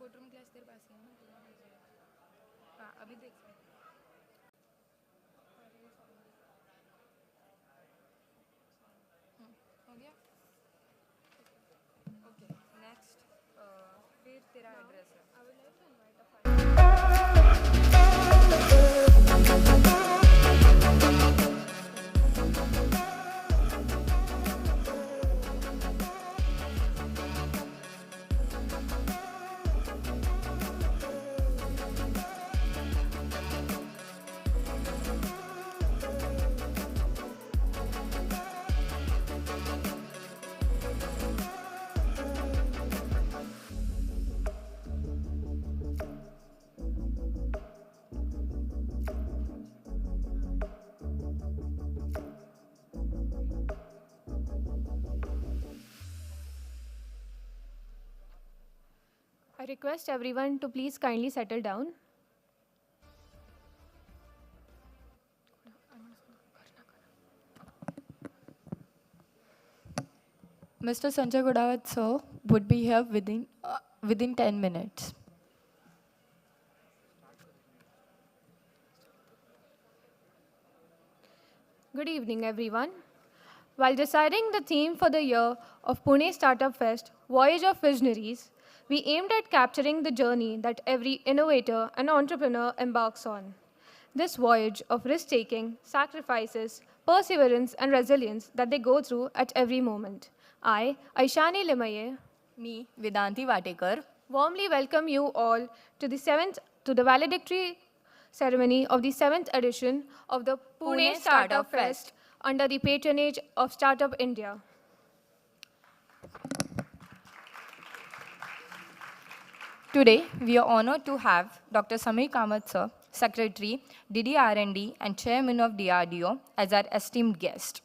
Courtroom class तेरे पास ही है ना? हाँ अभी देख हो गया ओके नेक्स्ट फिर तेरा एड्रेस है I would like to invite I request everyone to please kindly settle down. Mr. Sanjay Godawat, sir, would be here within 10 minutes. Good evening, everyone. While deciding the theme for the year of Pune Startup Fest, Voyage of Visionaries, we aimed at capturing the journey that every innovator and entrepreneur embarks on. This voyage of risk taking, sacrifices, perseverance, and resilience that they go through at every moment. I, Aishani Limaye, Me, Vedanti Vatekar. warmly welcome you all to the valedictory ceremony of the 7th edition of the Pune Startup Fest under the patronage of Startup India. Today, we are honored to have Dr. Samir Kamath, sir, Secretary, DDR&D and Chairman of DRDO, as our esteemed guest.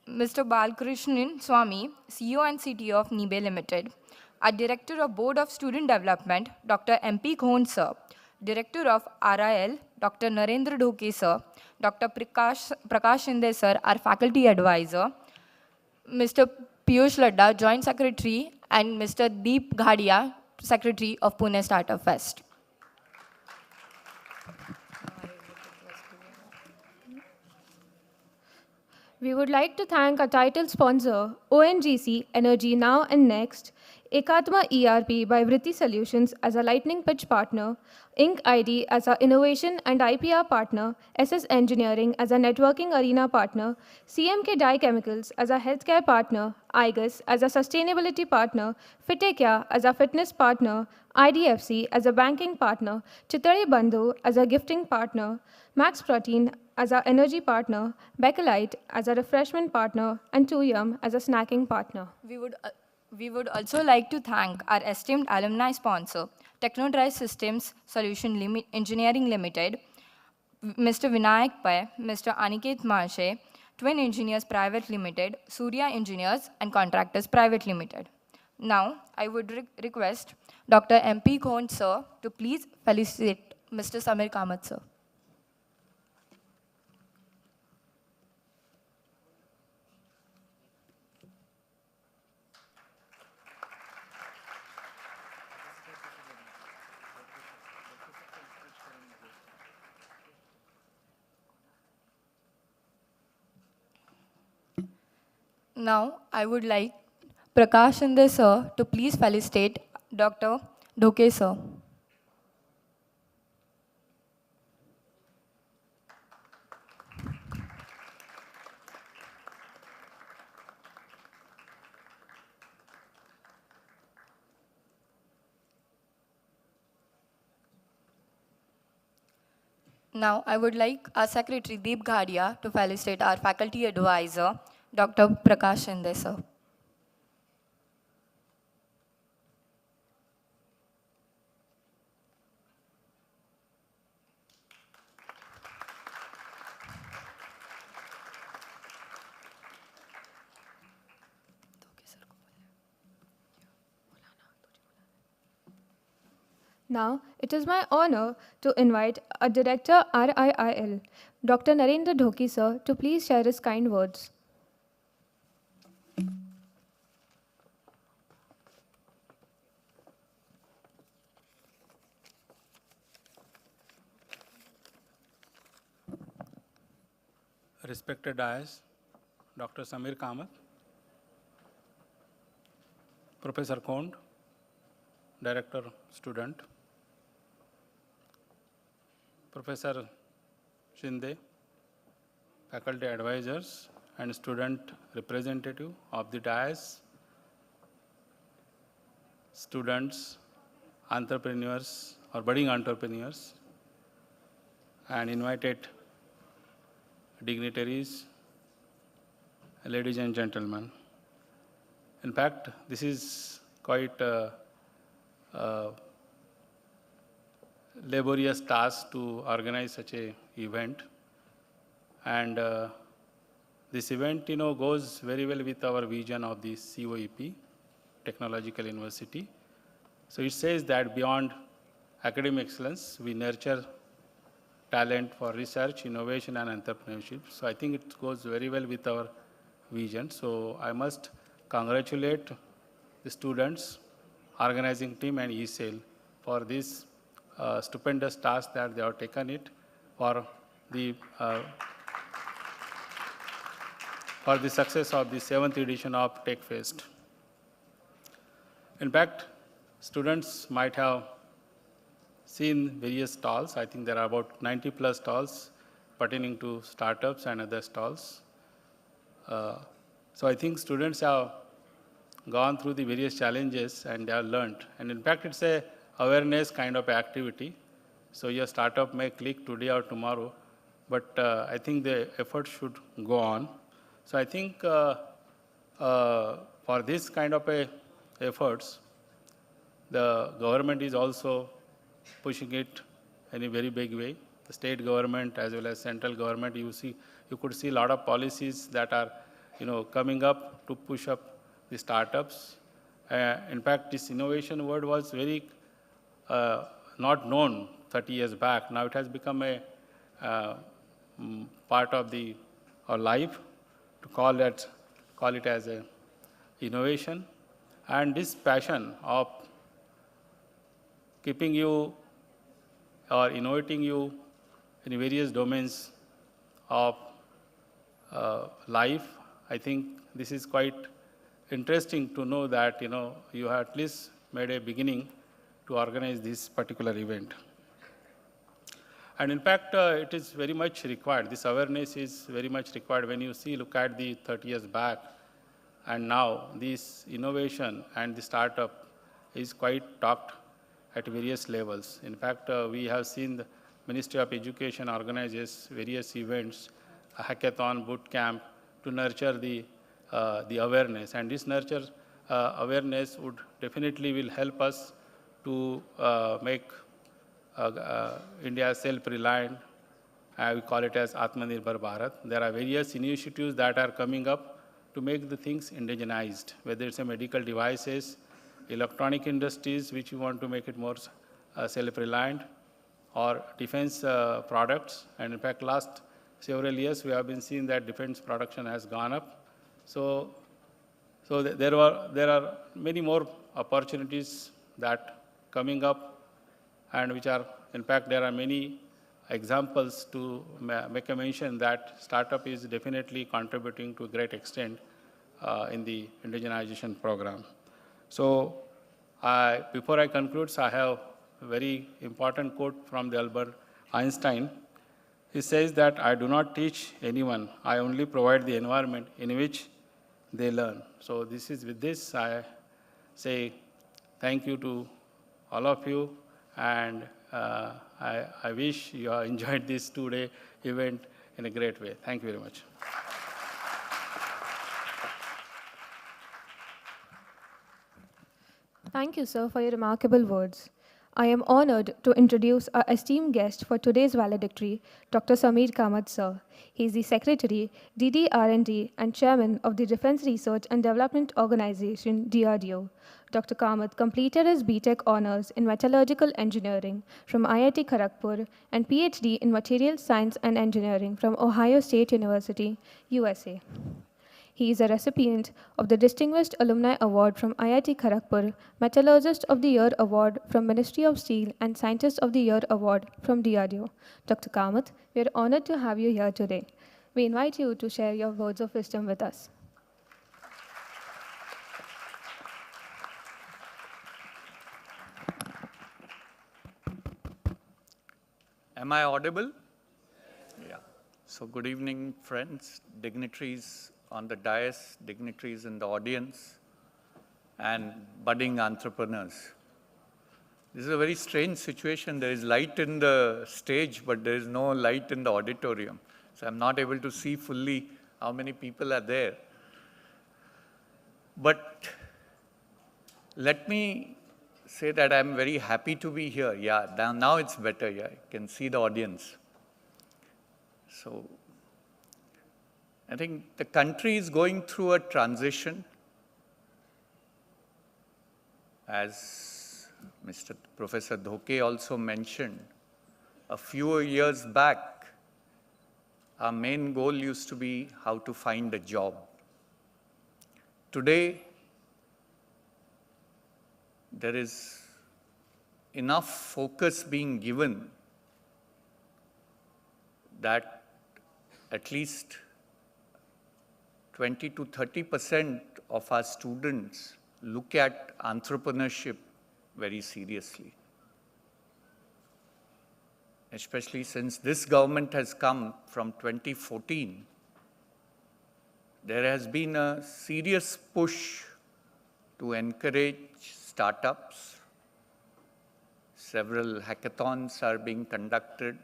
Mr. Balkrishnan Swami, CEO and CTO of NIBE Limited, our Director of Board of Student Development, Dr. MP Khon, sir, Director of RIL, Dr. Narendra Dhoke, sir, Dr. Prakash Shinde, sir, our Faculty Advisor, Mr. Piyush Ladda, Joint Secretary, and Mr. Deep Ghadia, Secretary of Pune Startup Fest. We would like to thank our title sponsor, ONGC Energy Now and Next, Ekatma ERP by Vritti Solutions as a lightning pitch partner, Inc. ID as our innovation and IPR partner, SS Engineering as a networking arena partner, CMK Dye Chemicals as a healthcare partner, IGUS as a sustainability partner, Fitekya as a fitness partner, IDFC as a banking partner, Chitare Bandhu as a gifting partner, Max Protein as our energy partner, Beckelite as a refreshment partner, and Tuyum as a snacking partner. We would also like to thank our esteemed alumni sponsor, Technodrive Systems Solution Engineering Limited, Mr. Vinayak Pai, Mr. Aniket Marshe, Twin Engineers Private Limited, Surya Engineers and Contractors Private Limited. Now, I would request Dr. MP Khon, sir, to please felicitate Mr. Samir Kamath, sir. Now, I would like Prakash Shinde, sir, to please felicitate Dr. Dhoke, sir. Now, I would like our Secretary Deep Ghadia to felicitate our Faculty Advisor, Dr. Prakash Shinde, sir. Now, it is my honor to invite our Director RIIL, Dr. Narendra Dhoki, sir, to please share his kind words. respected dais, Dr. Samir Kamath, Professor Kond, Director Student, Professor Shinde, faculty advisors and student representative of the dais, students, entrepreneurs or budding entrepreneurs, and invited dignitaries, ladies and gentlemen. In fact, this is quite a laborious task to organize such a event. And this event, goes very well with our vision of the COEP, Technological University. So it says that beyond academic excellence, we nurture talent for research, innovation, and entrepreneurship. So I think it goes very well with our vision. So I must congratulate the students, organizing team, and ESAIL for this stupendous task that they have taken it for the success of the 7th edition of Tech Fest. In fact, students might have seen various stalls. I think there are about 90 plus stalls pertaining to startups and other stalls. So I think students have gone through the various challenges and they have learned. And in fact, it's a awareness kind of activity. So your startup may click today or tomorrow, but I think the effort should go on. So I think for this kind of efforts, the government is also pushing it in a very big way. The state government as well as central government, you could see a lot of policies that are, coming up to push up the startups. In fact, this innovation word was very not known 30 years back. Now it has become a part of our life to call it as a innovation. And this passion of keeping you or innovating you in various domains of life, I think this is quite interesting to know that you have at least made a beginning to organize this particular event. And in fact, it is very much required. This awareness is very much required when you look at the 30 years back and now. This innovation and the startup is quite talked at various levels. In fact, we have seen the Ministry of Education organizes various events, a hackathon, boot camp, to nurture the awareness. And this nurture awareness would definitely will help us to make India self-reliant. We call it as Atmanirbhar Bharat. There are various initiatives that are coming up to make the things indigenized, whether it's a medical devices, electronic industries, which we want to make it more self-reliant, or defense products. And in fact, last several years, we have been seeing that defense production has gone up. So there are many more opportunities that coming up, and which are, in fact, there are many examples to make a mention that startup is definitely contributing to a great extent in the indigenization program. So before I conclude, I have a very important quote from the Albert Einstein. He says that I do not teach anyone, I only provide the environment in which they learn. So with this, I say thank you to all of you, and I wish you have enjoyed this two-day event in a great way. Thank you very much. Thank you, sir, for your remarkable words. I am honored to introduce our esteemed guest for today's valedictory, Dr. Samir Kamath, sir. He is the Secretary, DDR&D, and Chairman of the Defense Research and Development Organization, DRDO. Dr. Kamath completed his BTech honors in Metallurgical Engineering from IIT Kharagpur and PhD in Material Science and Engineering from Ohio State University, USA. He is a recipient of the Distinguished Alumni Award from IIT Kharagpur, Metallurgist of the Year Award from Ministry of Steel, and Scientist of the Year Award from DRDO. Dr. Kamath, we are honored to have you here today. We invite you to share your words of wisdom with us. Am I audible? Yeah. So good evening, friends, dignitaries on the dais, dignitaries in the audience, and budding entrepreneurs. This is a very strange situation. There is light in the stage, but there is no light in the auditorium. So I'm not able to see fully how many people are there. But let me say that I'm very happy to be here. Yeah, now it's better. Yeah, I can see the audience. So I think the country is going through a transition. As Mr. Professor Dhoke also mentioned, a few years back, our main goal used to be how to find a job. Today, there is enough focus being given that at least 20 to 30% of our students look at entrepreneurship very seriously. Especially since this government has come from 2014, there has been a serious push to encourage startups. Several hackathons are being conducted.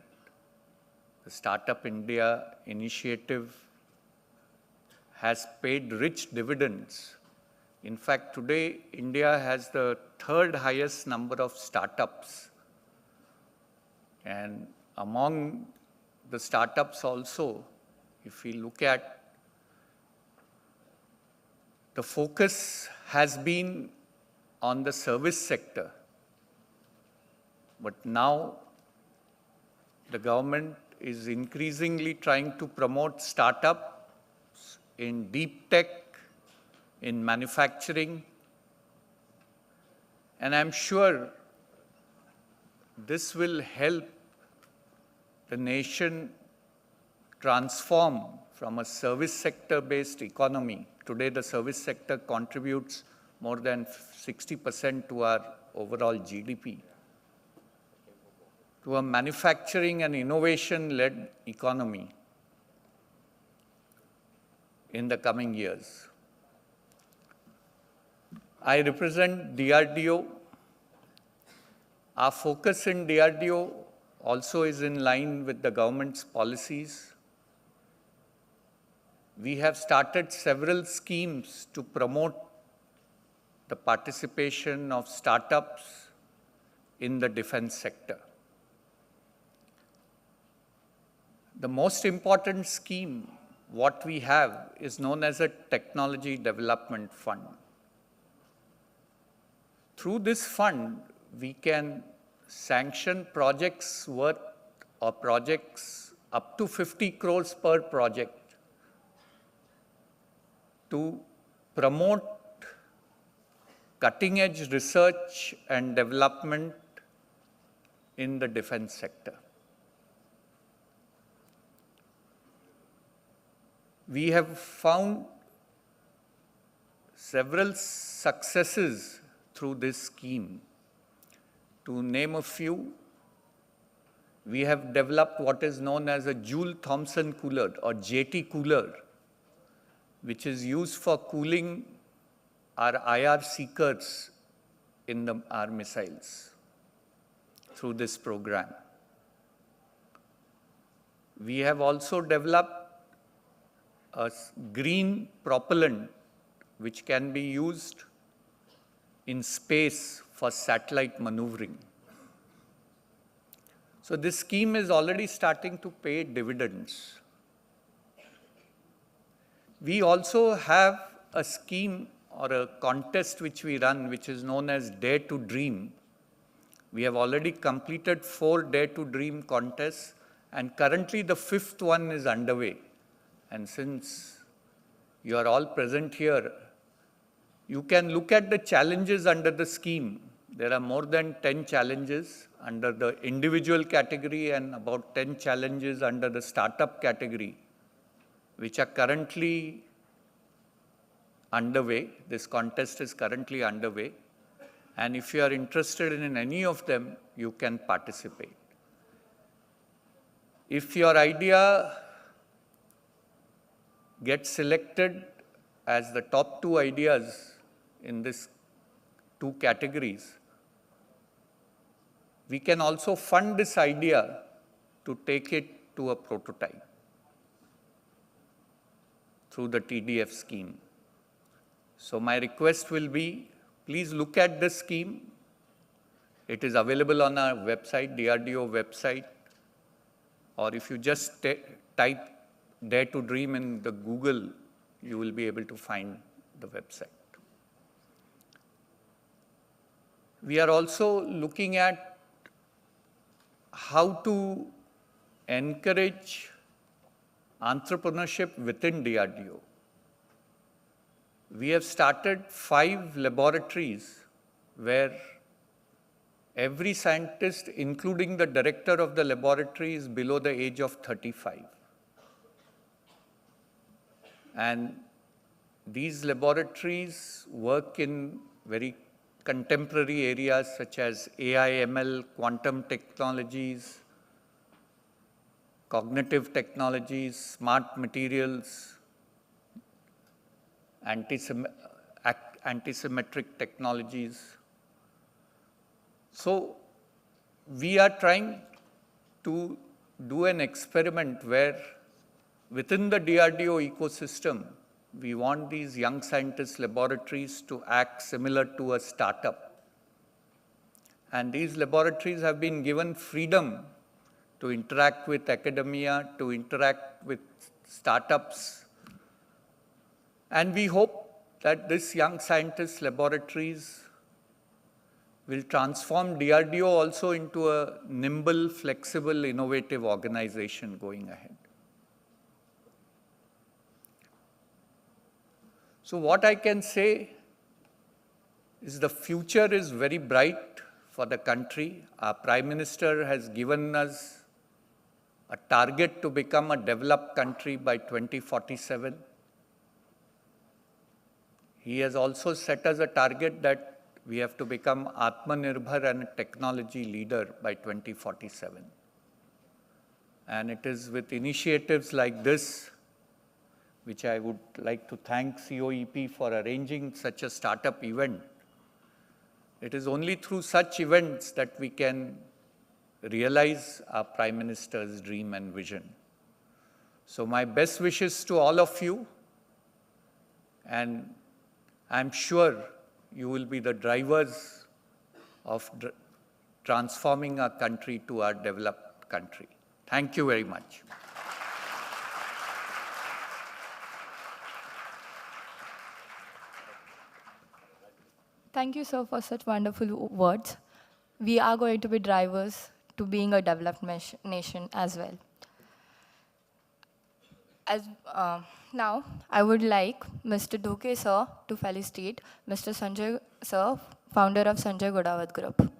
The Startup India initiative has paid rich dividends. In fact, today, India has the third highest number of startups. And among the startups also, if we look at, the focus has been on the service sector. But now, the government is increasingly trying to promote startups in deep tech, in manufacturing, and I'm sure this will help the nation transform from a service sector-based economy. Today, the service sector contributes more than 60% to our overall GDP, to a manufacturing and innovation-led economy in the coming years. I represent DRDO. Our focus in DRDO also is in line with the government's policies. We have started several schemes to promote the participation of startups in the defense sector. The most important scheme, what we have, is known as a Technology Development Fund. Through this fund, we can sanction projects worth or projects up to 50 crores per project to promote cutting-edge research and development in the defense sector. We have found several successes through this scheme. To name a few, we have developed what is known as a Joule Thomson cooler or JT cooler, which is used for cooling our IR seekers in our missiles through this program. We have also developed a green propellant which can be used in space for satellite maneuvering. So this scheme is already starting to pay dividends. We also have a scheme or a contest which we run, which is known as Dare to Dream. We have already completed 4 Dare to Dream contests, and currently the 5th one is underway. And since you are all present here, you can look at the challenges under the scheme. There are more than 10 challenges under the individual category and about 10 challenges under the startup category. which are currently underway. This contest is currently underway. And if you are interested in any of them, you can participate. If your idea gets selected as the top 2 ideas in these 2 categories, we can also fund this idea to take it to a prototype through the TDF scheme. So my request will be, please look at this scheme. It is available on our website, DRDO website, or if you just type Dare to Dream in the Google, you will be able to find the website. We are also looking at how to encourage entrepreneurship within DRDO. We have started 5 laboratories where every scientist, including the director of the laboratory, is below the age of 35. And these laboratories work in very contemporary areas such as AI, ML, quantum technologies, cognitive technologies, smart materials, antisymmetric technologies. So we are trying to do an experiment where within the DRDO ecosystem, we want these young scientist laboratories to act similar to a startup. And these laboratories have been given freedom to interact with academia, to interact with startups. And we hope that this young scientist laboratories will transform DRDO also into a nimble, flexible, innovative organization going ahead. So what I can say is the future is very bright for the country. Our Prime Minister has given us a target to become a developed country by 2047. He has also set us a target that we have to become Atmanirbhar and a technology leader by 2047. And it is with initiatives like this, which I would like to thank COEP for arranging such a startup event. It is only through such events that we can realize our Prime Minister's dream and vision. So my best wishes to all of you, and I'm sure you will be the drivers of transforming our country to our developed country. Thank you very much. Thank you, sir, for such wonderful words. We are going to be drivers to being a developed nation as well. Now, I would like Mr. Duke, sir, to felicitate Mr. Sanjay, sir, founder of Sanjay Godawat Group.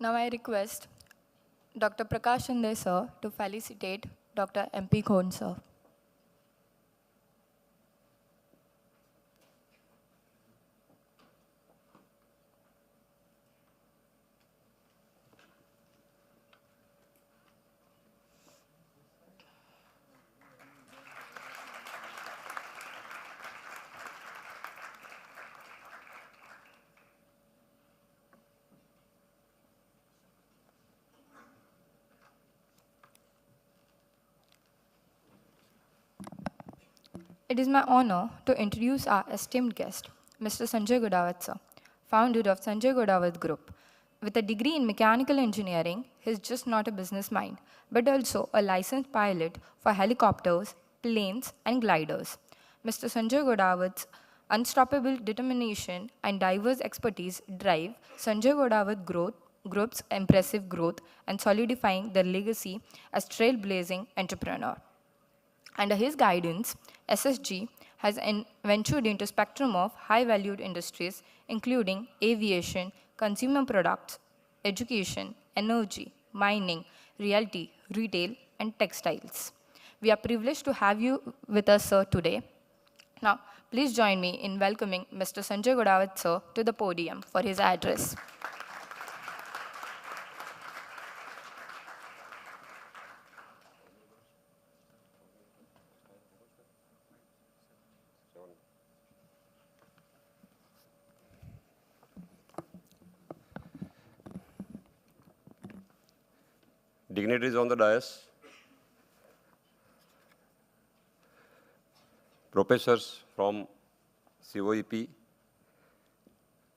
Now I request Dr. Prakash Shinde, sir, to felicitate Dr. MP Khon, sir. It is my honor to introduce our esteemed guest, Mr. Sanjay Godawat, sir, founder of Sanjay Godawat Group. With a degree in mechanical engineering, he is just not a business mind, but also a licensed pilot for helicopters, planes, and gliders. Mr. Sanjay Godawat's unstoppable determination and diverse expertise drive Sanjay Godawat growth group's impressive growth and solidifying their legacy as trailblazing entrepreneur. Under his guidance, SSG has ventured into a spectrum of high-valued industries, including aviation, consumer products, education, energy, mining, realty, retail, and textiles. We are privileged to have you with us, sir, today. Now, please join me in welcoming Mr. Sanjay Godawat, sir, to the podium for his address. Dignitaries on the dais, professors from COEP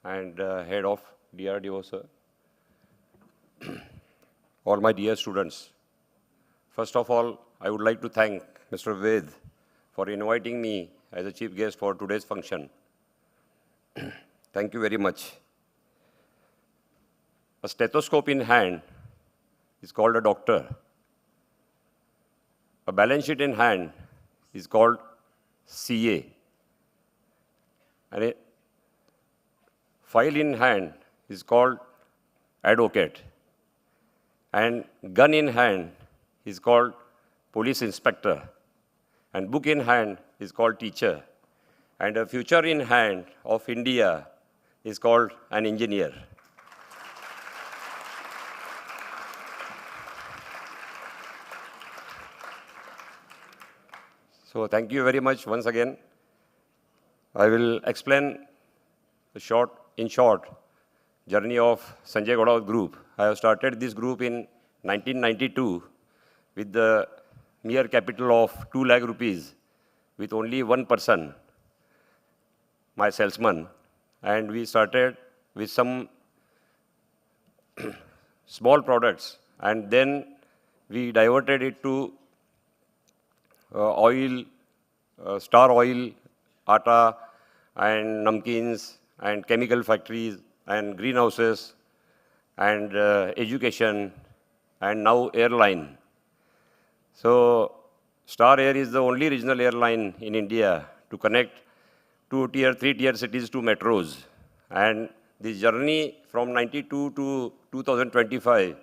and head of DRDO, sir, all my dear students. First of all, I would like to thank Mr. Ved for inviting me as a chief guest for today's function. Thank you very much. A stethoscope in hand is called a doctor. A balance sheet in hand is called CA. And a file in hand is called advocate. And gun in hand is called police inspector. And book in hand is called teacher. And a future in hand of India is called an engineer. So thank you very much once again. I will explain in short, journey of Sanjay Godawat Group. I have started this group in 1992 with the mere capital of 2 lakh rupees with only one person, my salesman. And we started with some small products. And then we diverted it to oil, star oil, atta, and namkeens, and chemical factories, and greenhouses, and education, and now airline. So Star Air is the only regional airline in India to connect 2 tier, 3 tier cities to metros. And this journey from 92 to 2025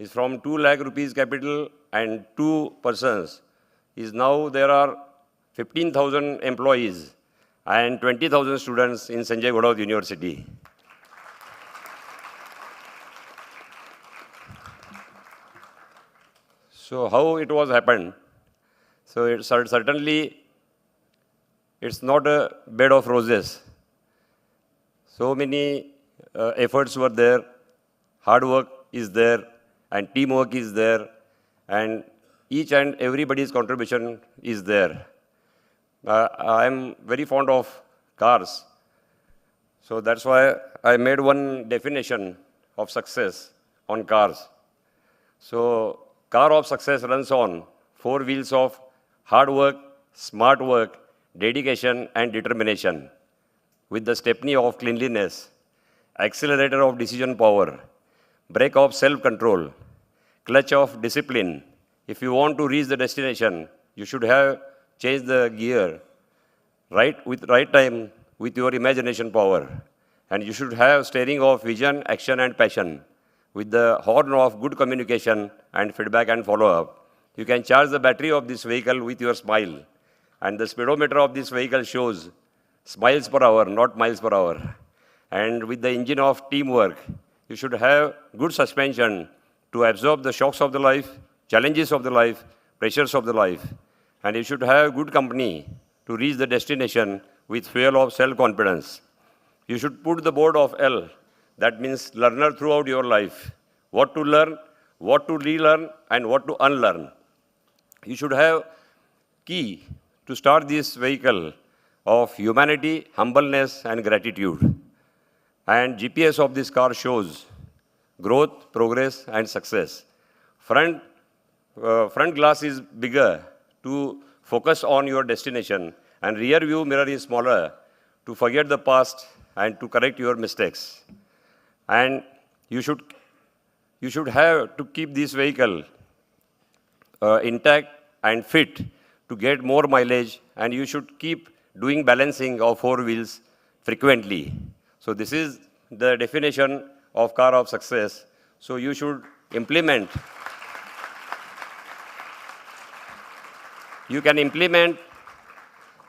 is from 2 lakh rupees capital and 2 persons. Is now there are 15,000 employees and 20,000 students in Sanjay Godawat University. So how it was happened? So it certainly it's not a bed of roses. So many efforts were there, hard work is there, and teamwork is there, and each and everybody's contribution is there. I am very fond of cars. So that's why I made one definition of success on cars. So car of success runs on 4 wheels of hard work, smart work, dedication, and determination, with the stepney of cleanliness, accelerator of decision power, brake of self-control, clutch of discipline. If you want to reach the destination, you should have changed the gear with right time with your imagination power. And you should have steering of vision, action, and passion with the horn of good communication and feedback and follow-up. You can charge the battery of this vehicle with your smile. And the speedometer of this vehicle shows smiles per hour, not miles per hour. And with the engine of teamwork, you should have good suspension to absorb the shocks of the life, challenges of the life, pressures of the life. And you should have good company to reach the destination with fuel of self-confidence. You should put the board of L, that means learner throughout your life. What to learn, what to relearn, and what to unlearn. You should have key to start this vehicle of humanity, humbleness, and gratitude. And GPS of this car shows growth, progress, and success. Front glass is bigger to focus on your destination, and rear view mirror is smaller to forget the past and to correct your mistakes. And you should you should have to keep this vehicle intact and fit to get more mileage, and you should keep doing balancing of four wheels frequently. So this is the definition of car of success. So you should implement. You can implement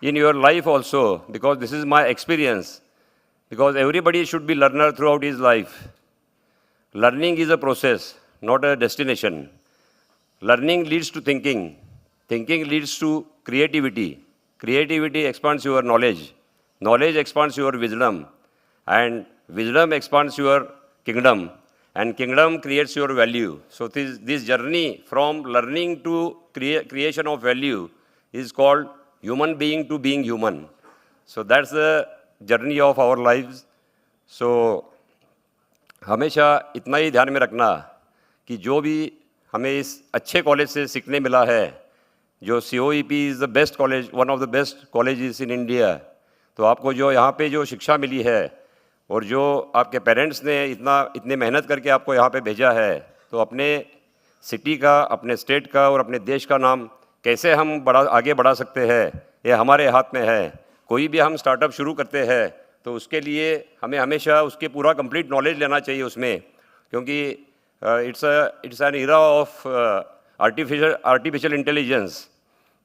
in your life also, because this is my experience, because everybody should be learner throughout his life. Learning is a process, not a destination. Learning leads to thinking. Thinking leads to creativity. Creativity expands your knowledge. Knowledge expands your wisdom. And wisdom expands your kingdom. And kingdom creates your value. So this journey from learning to creation of value is called human being to being human. So that's the journey of our lives. So हमेशा इतना ही ध्यान में रखना कि जो भी हमें इस अच्छे कॉलेज से सीखने मिला है, जो COEP is the best college, one of the best colleges in India, तो आपको जो यहाँ पे जो शिक्षा मिली है और जो आपके पेरेंट्स ने इतने मेहनत करके आपको यहाँ पे भेजा है, तो अपने सिटी का, अपने स्टेट का और अपने देश का नाम कैसे हम आगे बढ़ा सकते हैं, ये हमारे हाथ में है। कोई भी हम स्टार्टअप शुरू करते हैं तो उसके लिए हमें हमेशा उसके पूरा कंप्लीट नॉलेज लेना चाहिए उसमें, क्योंकि it's an era of artificial intelligence.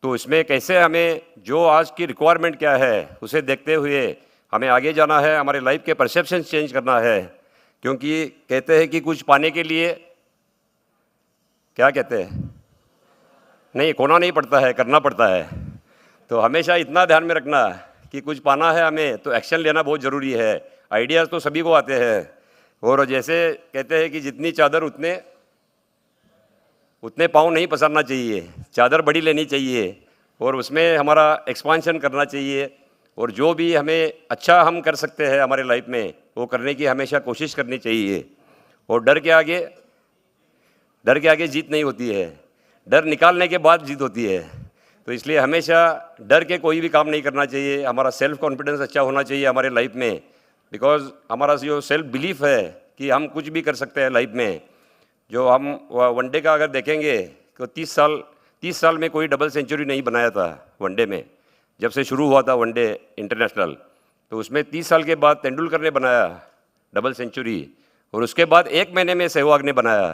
तो इसमें कैसे हमें जो आज की रिक्वायरमेंट क्या है उसे देखते हुए हमें आगे जाना है, हमारे लाइफ के परसेप्शन चेंज करना है। क्योंकि कहते हैं कि कुछ पाने के लिए क्या कहते हैं, नहीं खोना नहीं पड़ता है, करना पड़ता है। तो हमेशा इतना ध्यान में रखना कि कुछ पाना है हमें तो एक्शन लेना बहुत ज़रूरी है। आइडियाज़ तो सभी को आते हैं, और जैसे कहते हैं कि जितनी चादर उतने पाँव नहीं पसारना चाहिए, चादर बड़ी लेनी चाहिए और उसमें हमारा एक्सपांशन करना चाहिए। और जो भी हमें अच्छा हम कर सकते हैं हमारे लाइफ में वो करने की हमेशा कोशिश करनी चाहिए। और डर के आगे जीत नहीं होती है, डर निकालने के बाद जीत होती है। तो इसलिए हमेशा डर के कोई भी काम नहीं करना चाहिए। हमारा सेल्फ कॉन्फिडेंस अच्छा होना चाहिए हमारे लाइफ में, बिकॉज हमारा जो सेल्फ बिलीफ है कि हम कुछ भी कर सकते हैं लाइफ में। जो हम वनडे का अगर देखेंगे तो 30 साल में कोई डबल सेंचुरी नहीं बनाया था वनडे में, जब से शुरू हुआ था वनडे इंटरनेशनल। तो उसमें 30 साल के बाद तेंदुलकर ने बनाया डबल सेंचुरी, और उसके बाद 1 महीने में सहवाग ने बनाया।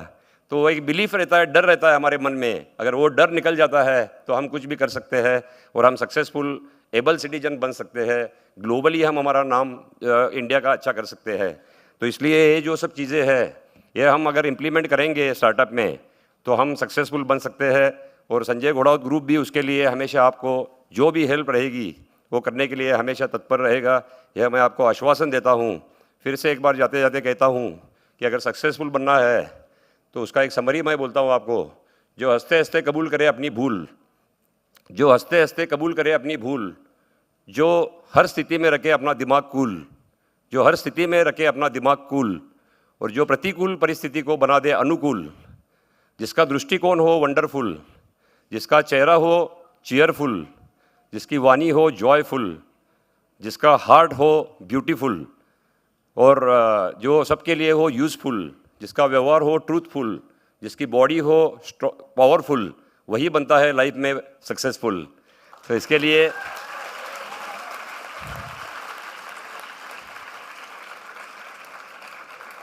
तो एक बिलीफ रहता है, डर रहता है हमारे मन में। अगर वो डर निकल जाता है तो हम कुछ भी कर सकते हैं और हम सक्सेसफुल एबल सिटीजन बन सकते हैं। ग्लोबली हम हमारा नाम इंडिया का अच्छा कर सकते हैं। तो इसलिए ये जो सब चीज़ें हैं ये हम अगर इम्प्लीमेंट करेंगे स्टार्टअप में तो हम सक्सेसफुल बन सकते हैं। और संजय घोड़ावत ग्रुप भी उसके लिए हमेशा आपको जो भी हेल्प रहेगी वो करने के लिए हमेशा तत्पर रहेगा। यह मैं आपको आश्वासन देता हूँ। फिर से एक बार जाते जाते कहता हूँ कि अगर सक्सेसफुल बनना है तो उसका एक समरी मैं बोलता हूँ आपको। जो हंसते हंसते कबूल करे अपनी भूल, जो हंसते हंसते कबूल करे अपनी भूल, जो हर स्थिति में रखे अपना दिमाग कूल, जो हर स्थिति में रखे अपना दिमाग कूल, और जो प्रतिकूल परिस्थिति को बना दे अनुकूल, जिसका दृष्टिकोण हो वंडरफुल, जिसका चेहरा हो चीयरफुल, जिसकी वाणी हो जॉयफुल, जिसका हार्ट हो ब्यूटीफुल, और जो सबके लिए हो यूज़फुल, जिसका व्यवहार हो ट्रूथफुल, जिसकी बॉडी हो पावरफुल, वही बनता है लाइफ में सक्सेसफुल। तो इसके लिए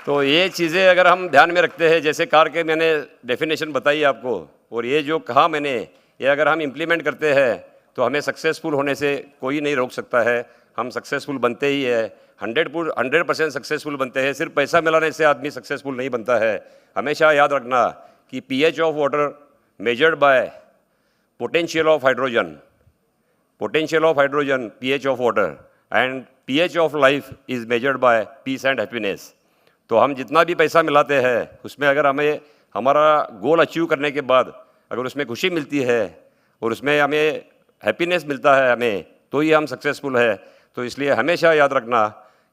तो ये चीज़ें अगर हम ध्यान में रखते हैं, जैसे कार के मैंने डेफिनेशन बताई आपको, और ये जो कहा मैंने, ये अगर हम इम्प्लीमेंट करते हैं तो हमें सक्सेसफुल होने से कोई नहीं रोक सकता है। हम सक्सेसफुल बनते ही है, 100% सक्सेसफुल बनते हैं। सिर्फ पैसा मिलाने से आदमी सक्सेसफुल नहीं बनता है। हमेशा याद रखना कि pH of water measured by potential of hydrogen, pH of water, and pH of life is measured by peace and happiness. तो हम जितना भी पैसा मिलाते हैं उसमें अगर हमें हमारा गोल अचीव करने के बाद अगर उसमें खुशी मिलती है और उसमें हमें हैप्पीनेस मिलता है हमें, तो ही हम सक्सेसफुल है। तो इसलिए हमेशा याद रखना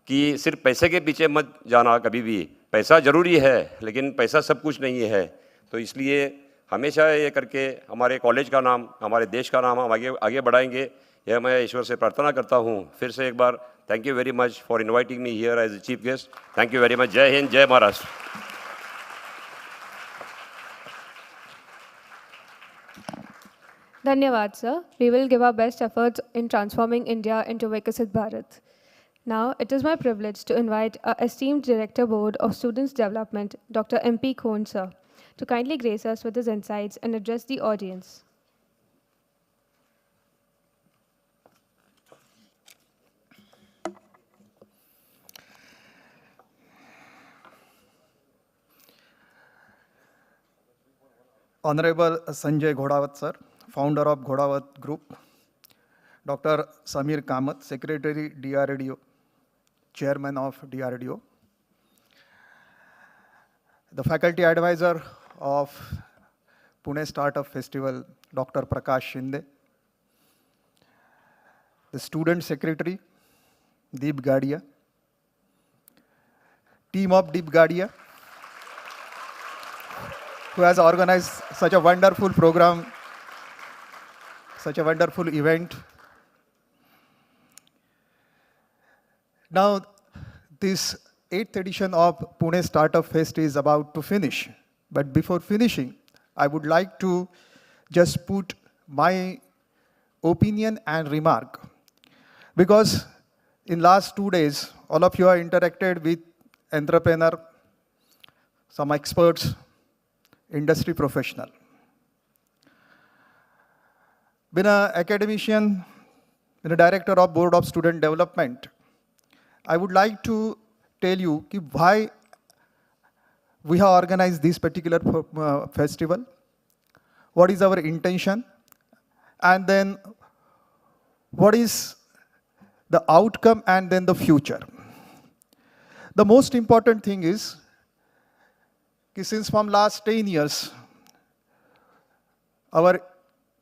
कि सिर्फ पैसे के पीछे मत जाना कभी भी। पैसा ज़रूरी है लेकिन पैसा सब कुछ नहीं है। तो इसलिए हमेशा ये करके हमारे कॉलेज का नाम, हमारे देश का नाम हम आगे बढ़ाएंगे, यह मैं ईश्वर से प्रार्थना करता हूँ। फिर से एक बार thank you very much for inviting me here as a chief guest. Thank you very much. Jai Hind, जय Maharashtra. Dhanyavad, sir. We will give our best efforts in transforming India into Vikasit Bharat. Now, it is my privilege to invite our esteemed Director Board of Students Development, Dr. M.P. Khon, sir, to kindly grace us with his insights and address the audience. Honorable Sanjay Ghodawat, sir, founder of Ghodawat Group, Dr. Samir Kamath, Secretary DRDO, Chairman of DRDO, the Faculty Advisor of Pune Startup Festival, Dr. Prakash Shinde, the Student Secretary, Deep Gadia, team of Deep Gadia, who has organized such a wonderful program, such a wonderful event. Now, this 8th edition of Pune Startup Fest is about to finish. But before finishing, I would like to just put my opinion and remark. Because in last 2 days, all of you are interacted with entrepreneur, some experts, industry professional. Been an academician, been a director of Board of Student Development. I would like to tell you why we have organized this particular festival, what is our intention, and then what is the outcome and then the future. The most important thing is, since from last 10 years, our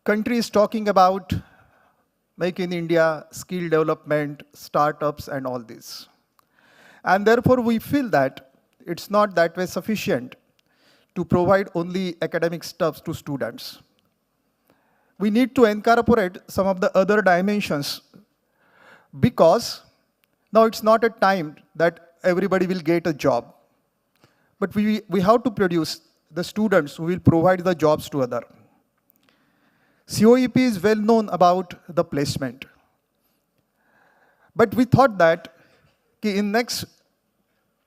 country is talking about Make in India, skill development, startups, and all this. And therefore, we feel that it's not that way sufficient to provide only academic stuff to students. We need to incorporate some of the other dimensions, because now it's not a time that everybody will get a job. But we have to produce the students who will provide the jobs to others. COEP is well known about the placement. But we thought that in next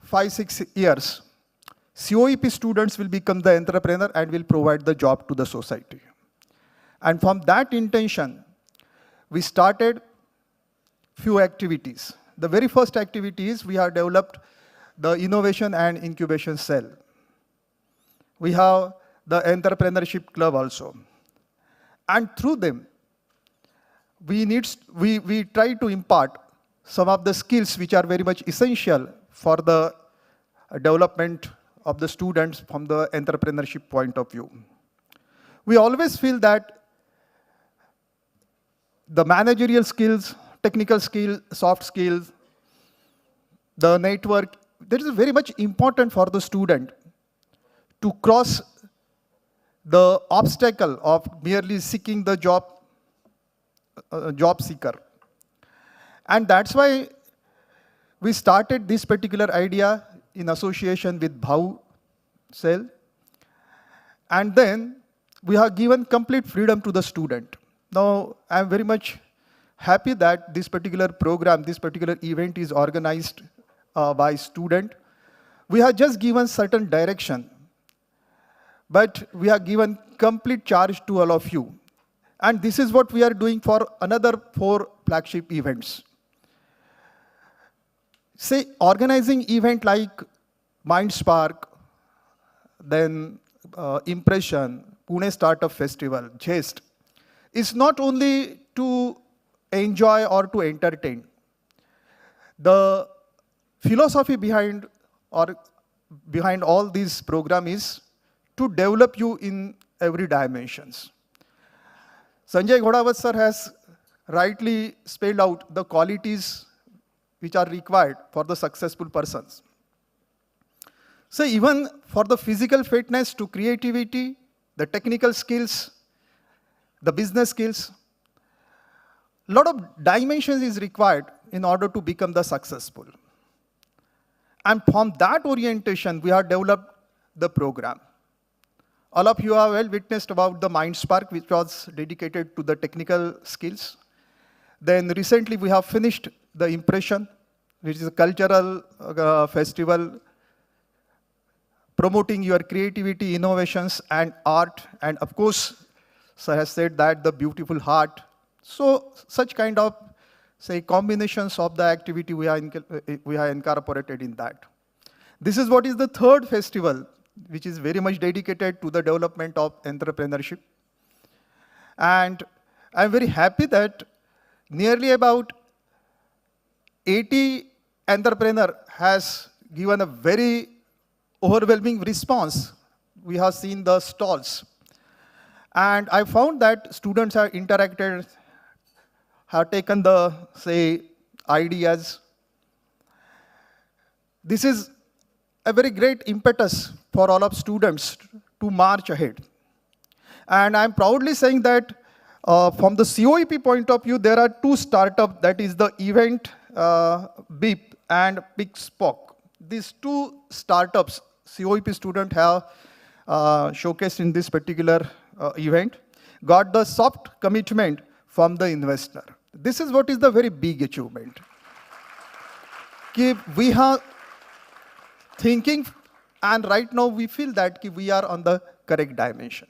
5-6 years, COEP students will become the entrepreneur and will provide the job to the society. And from that intention, we started few activities. The very first activity is we have developed the Innovation and Incubation Cell. We have the Entrepreneurship Club also. And through them, we try to impart some of the skills which are very much essential for the development of the students from the entrepreneurship point of view. We always feel that the managerial skills, technical skills, soft skills, the network, that is very much important for the student to cross the obstacle of merely seeking the job seeker. And that's why we started this particular idea in association with BHAU Cell. And then we have given complete freedom to the student. Now, I'm very much happy that this particular program, this particular event is organized by student. We have just given certain direction, but we have given complete charge to all of you. And this is what we are doing for another 4 flagship events. Say, organizing event like MindSpark, then Impression, Pune Startup Festival, GEST, is not only to enjoy or to entertain. The philosophy behind all these programs is to develop you in every dimensions. Sanjay Ghodawat sir has rightly spelled out the qualities which are required for the successful persons. So even for the physical fitness to creativity, the technical skills, the business skills, a lot of dimensions is required in order to become the successful. And from that orientation, we have developed the program. All of you have well witnessed about the Mind Spark, which was dedicated to the technical skills. Then recently we have finished the Impression, which is a cultural festival promoting your creativity, innovations, and art. And of course, sir has said that the beautiful heart. So such kind of, say, combinations of the activity we are incorporated in that. This is what is the third festival, which is very much dedicated to the development of entrepreneurship. And I'm very happy that nearly about 80 entrepreneur has given a very overwhelming response. We have seen the stalls. And I found that students have interacted, have taken the, say, ideas. This is a very great impetus for all of students to march ahead. And I'm proudly saying that from the COEP point of view, there are two startups, that is the Event BIP and PixPoc. These two startups, COEP students have showcased in this particular event, got the soft commitment from the investor. This is what is the very big achievement. We have thinking, and right now we feel that we are on the correct direction.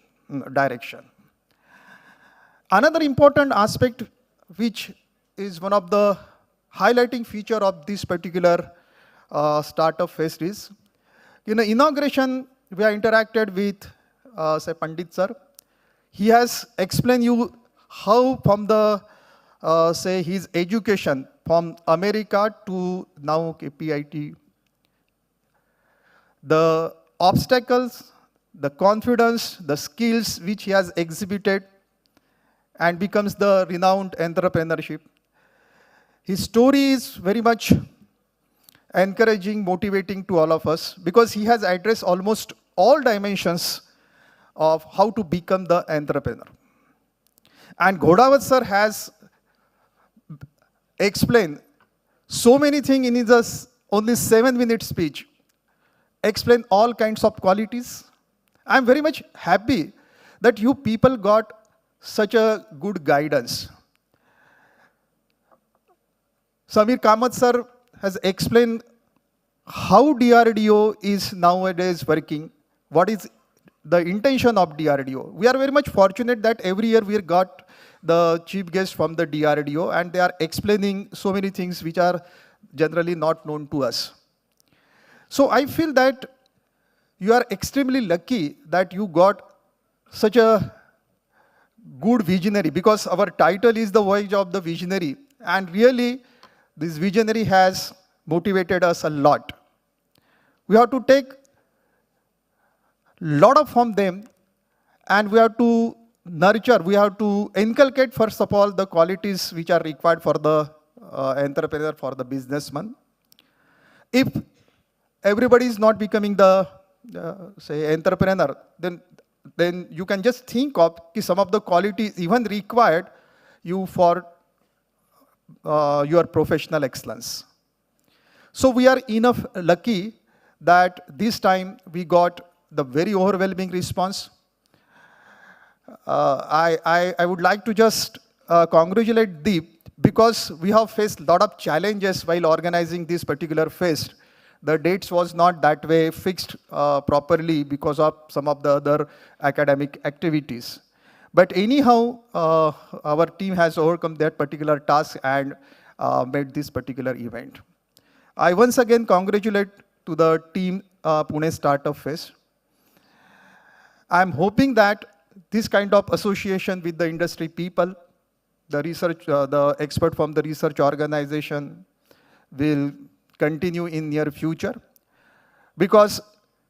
Another important aspect, which is one of the highlighting feature of this particular startup fest is, in the inauguration, we have interacted with, say, Pandit sir. He has explained you how from the, say, his education from America to now KPIT, the obstacles, the confidence, the skills which he has exhibited and becomes the renowned entrepreneurship. His story is very much encouraging, motivating to all of us, because he has addressed almost all dimensions of how to become the entrepreneur. And Ghodawat sir has explained so many things in his only 7-minute speech, explain all kinds of qualities. I'm very much happy that you people got such a good guidance. Samir Kamath sir has explained how DRDO is nowadays working, what is the intention of DRDO. We are very much fortunate that every year we got the chief guest from the DRDO, and they are explaining so many things which are generally not known to us. So I feel that you are extremely lucky that you got such a good visionary, because our title is the Voyage of the Visionary, and really this visionary has motivated us a lot. We have to take a lot of from them, and we have to nurture, we have to inculcate first of all the qualities which are required for the entrepreneur, for the businessman. If everybody is not becoming the, say, entrepreneur, then you can just think of some of the qualities even required you for your professional excellence. So we are enough lucky that this time we got the very overwhelming response. I would like to just congratulate Deep, because we have faced a lot of challenges while organizing this particular fest. The dates was not that way fixed properly because of some of the other academic activities. But anyhow, our team has overcome that particular task and made this particular event. I once again congratulate to the team Pune Startup Fest. I'm hoping that this kind of association with the industry people, the research, the expert from the research organization will continue in near future, because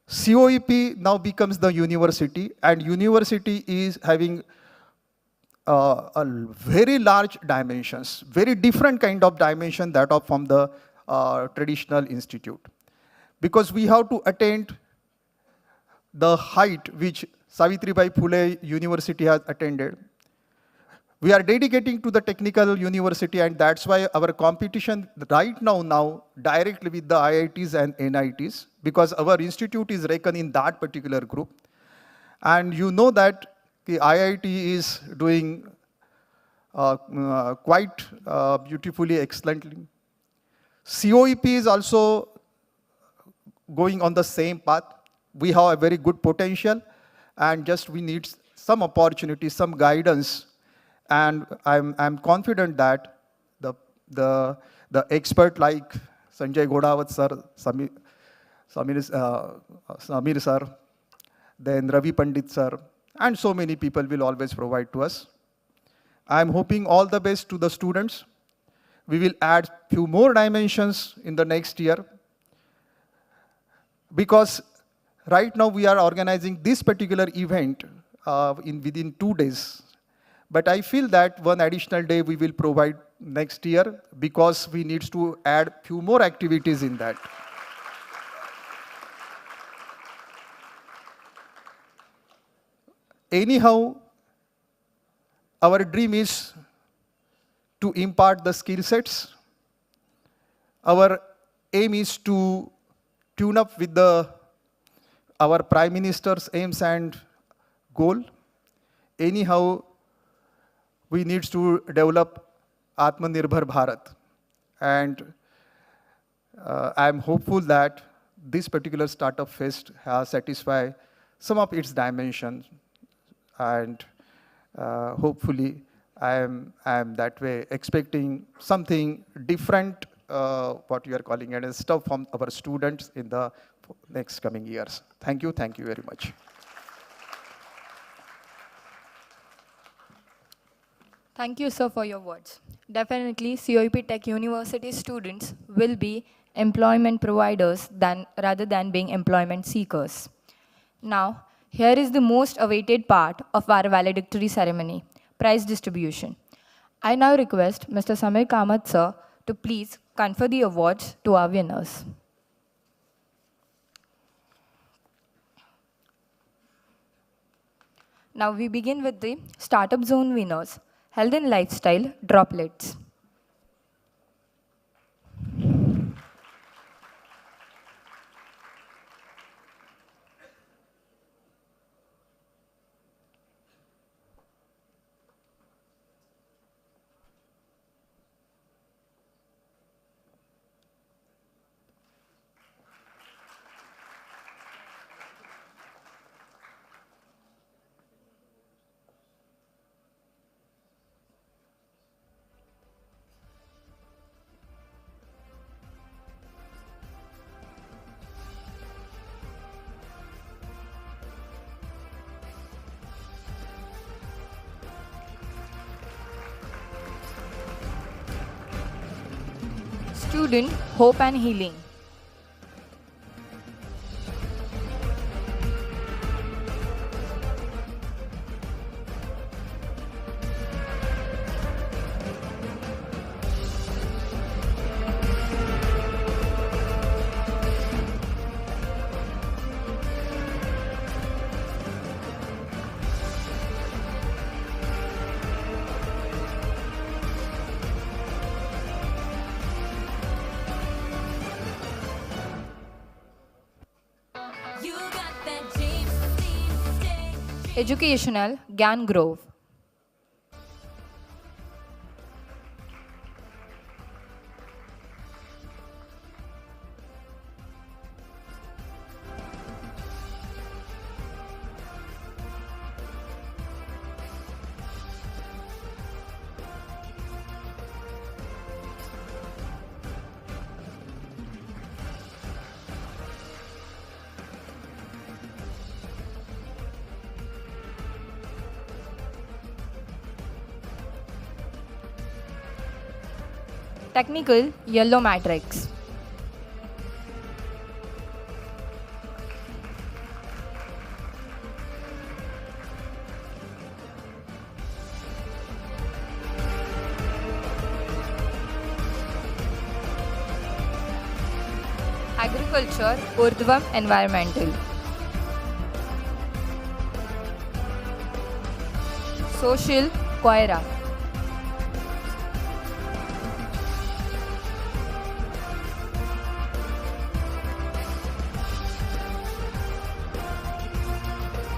COEP now becomes the university, and university is having a very large dimensions, very different kind of dimension that of from the traditional institute, because we have to attain the height which Savitribai Phule University has attained. We are dedicating to the technical university, and that's why our competition right now directly with the IITs and NITs, because our institute is reckoned in that particular group. And you know that the IIT is doing quite beautifully, excellently. COEP is also going on the same path. We have a very good potential, and just we need some opportunity, some guidance. And I'm confident that the expert like Sanjay Godawat sir, Samir sir, then Ravi Pandit sir, and so many people will always provide to us. I'm hoping all the best to the students. We will add few more dimensions in the next year, because right now we are organizing this particular event within 2 days. But I feel that one additional day we will provide next year, because we need to add few more activities in that. Anyhow, our dream is to impart the skill sets. Our aim is to tune up with our Prime Minister's aims and goal. Anyhow, we need to develop Atmanirbhar Bharat. And I'm hopeful that this particular Startup Fest has satisfied some of its dimensions. And hopefully, I am that way expecting something different, what you are calling it, as stuff from our students in the next coming years. Thank you very much. Thank you, sir, for your words. Definitely, COEP Tech University students will be employment providers rather than being employment seekers. Now, here is the most awaited part of our valedictory ceremony, prize distribution. I now request Mr. Samir Kamath, sir, to please confer the awards to our winners. Now we begin with the Startup Zone winners, Health and Lifestyle Droplets. Student Hope and Healing. Educational Gyan Grove. Technical Yellow Matrix. Agriculture Urdhvam Environmental. Social Koira.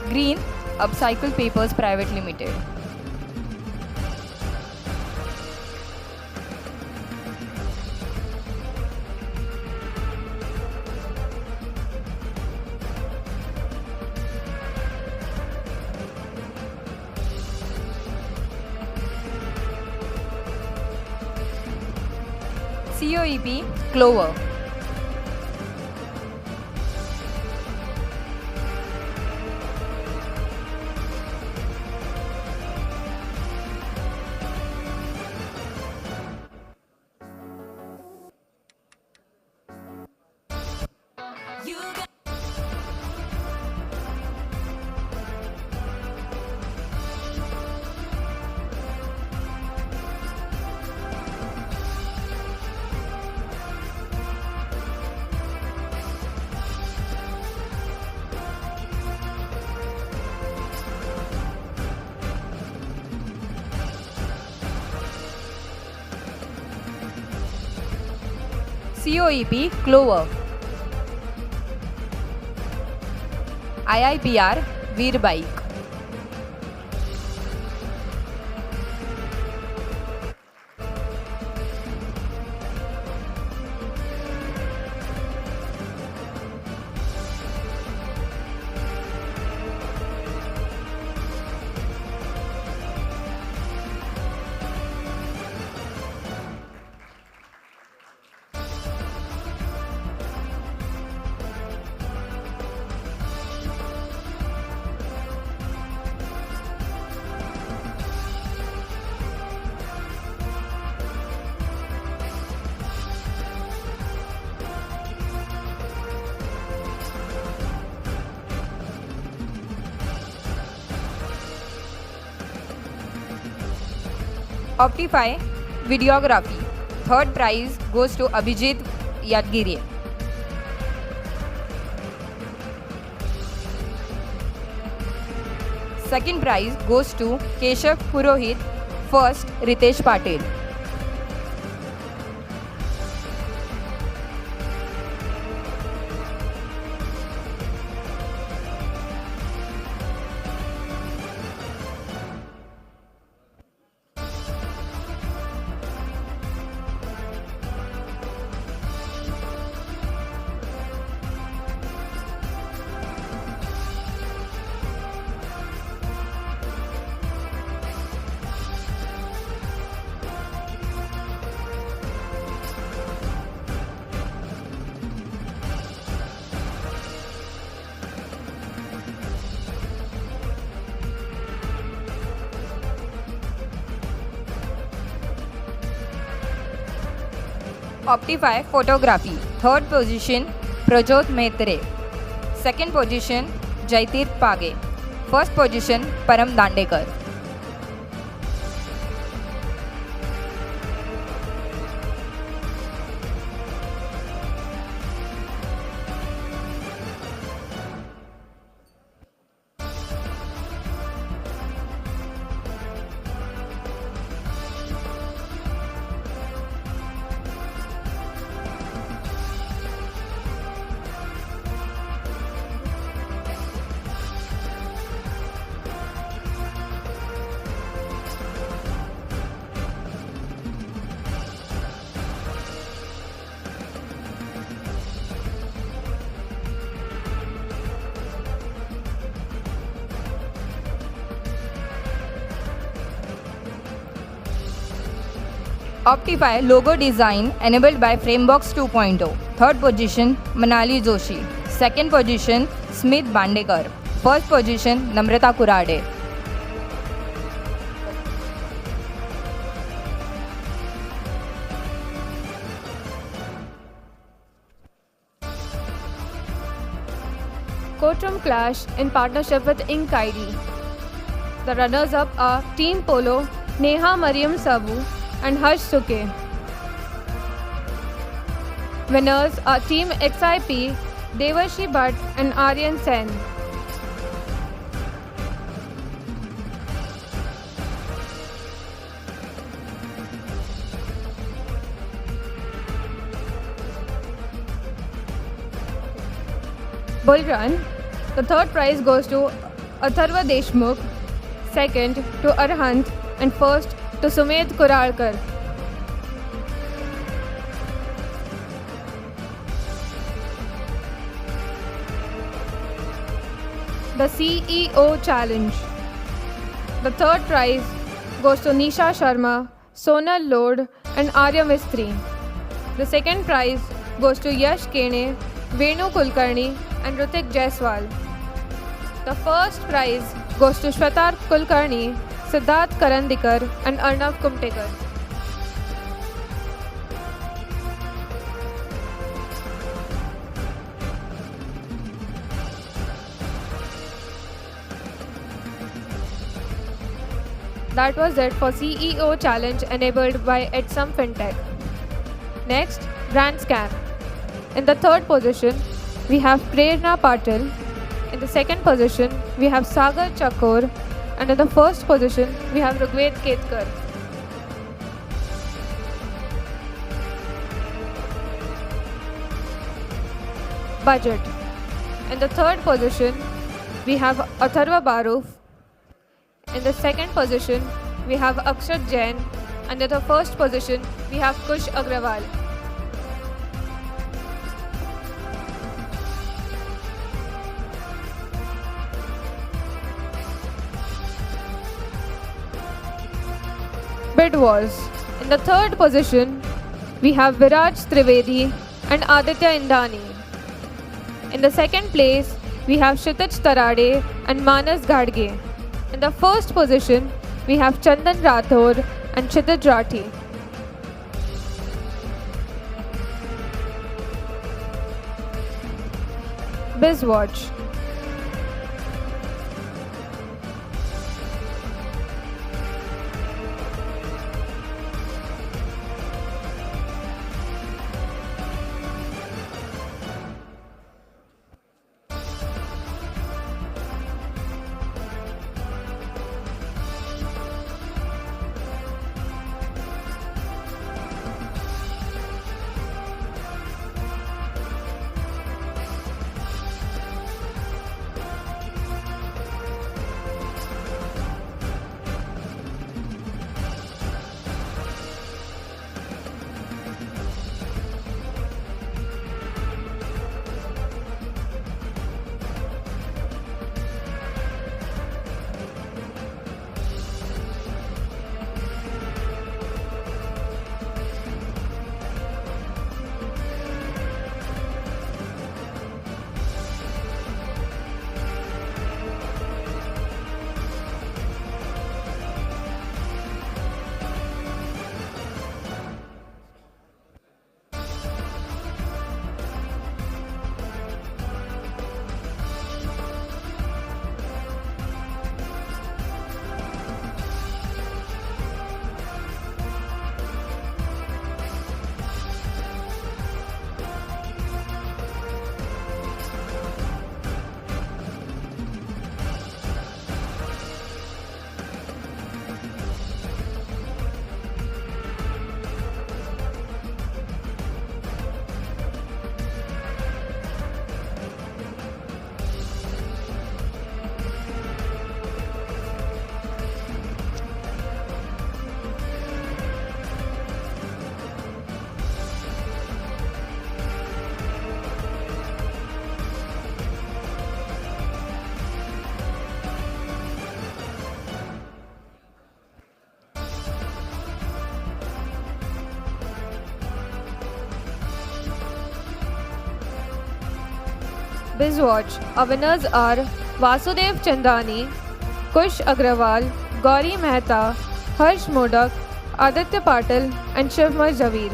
Green Upcycle Papers Private Limited. COEP Clover. COEP Clover. IIPR Veer Bike. Optify Videography. Third prize goes to Abhijit Yadgiri. Second prize goes to Keshav Purohit. First, Ritesh Patel. Optify Photography. Third position, Prajot Maitre. Second position, Jaitir Page. First position, Param Dandekar. Optify Logo Design enabled by Framebox 2.0. Third position, Manali Joshi. Second position, Smith Bandekar. First position, Namrata Kurade. Courtroom Clash in partnership with Ink ID. The runners-up are Team Polo, Neha Mariam Sabu and Harsh Suke. Winners are Team XIP, Devarshi Bhatt and Aryan Sen. Bull Run. The third prize goes to Atharva Deshmukh, second to Arhant, and first to Sumed Kuralkar. The CEO Challenge. The third prize goes to Nisha Sharma, Sonal Lod, and Arya Mistry. The second prize goes to Yash Kene, Venu Kulkarni, and Rutik Jaiswal. The first prize goes to Shwetar Kulkarni, Siddharth Karandikar, and Arnav Kumtekar. That was it for CEO Challenge enabled by Etsum Fintech. Next, Brand Scan. In the third position, we have Prerna Patil. In the second position, we have Sagar Chakor. And in the first position, we have Rugved Ketkar. Budget. In the third position, we have Atharva Baruf. In the second position, we have Akshat Jain. And in the first position, we have Kush Agrawal. Bid Wars. In the third position, we have Viraj Trivedi and Aditya Indani. In the second place, we have Kshitij Tarade and Manas Gadge. In the first position, we have Chandan Rathod and Kshitij Rathi. BizWatch. BizWatch. Our winners are Vasudev Chandani, Kush Agrawal, Gauri Mehta, Harsh Modak, Aditya Patil, and Shivmar Javeer.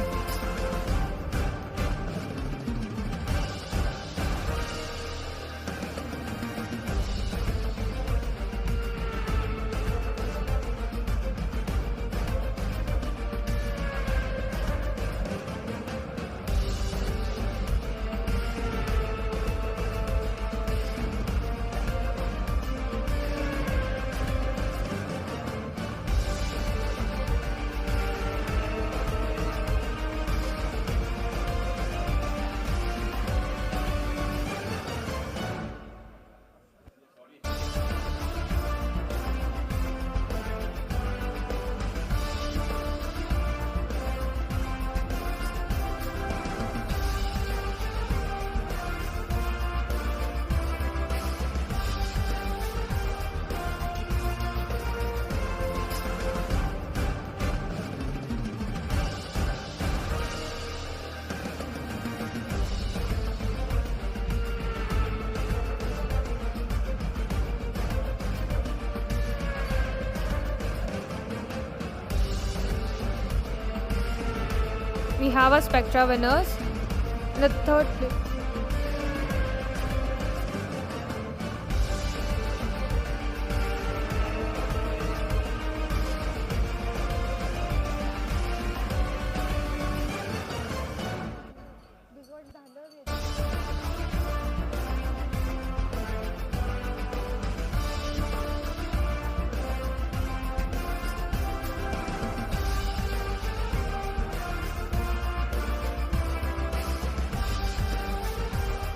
we have our Spectra winners. In the third place,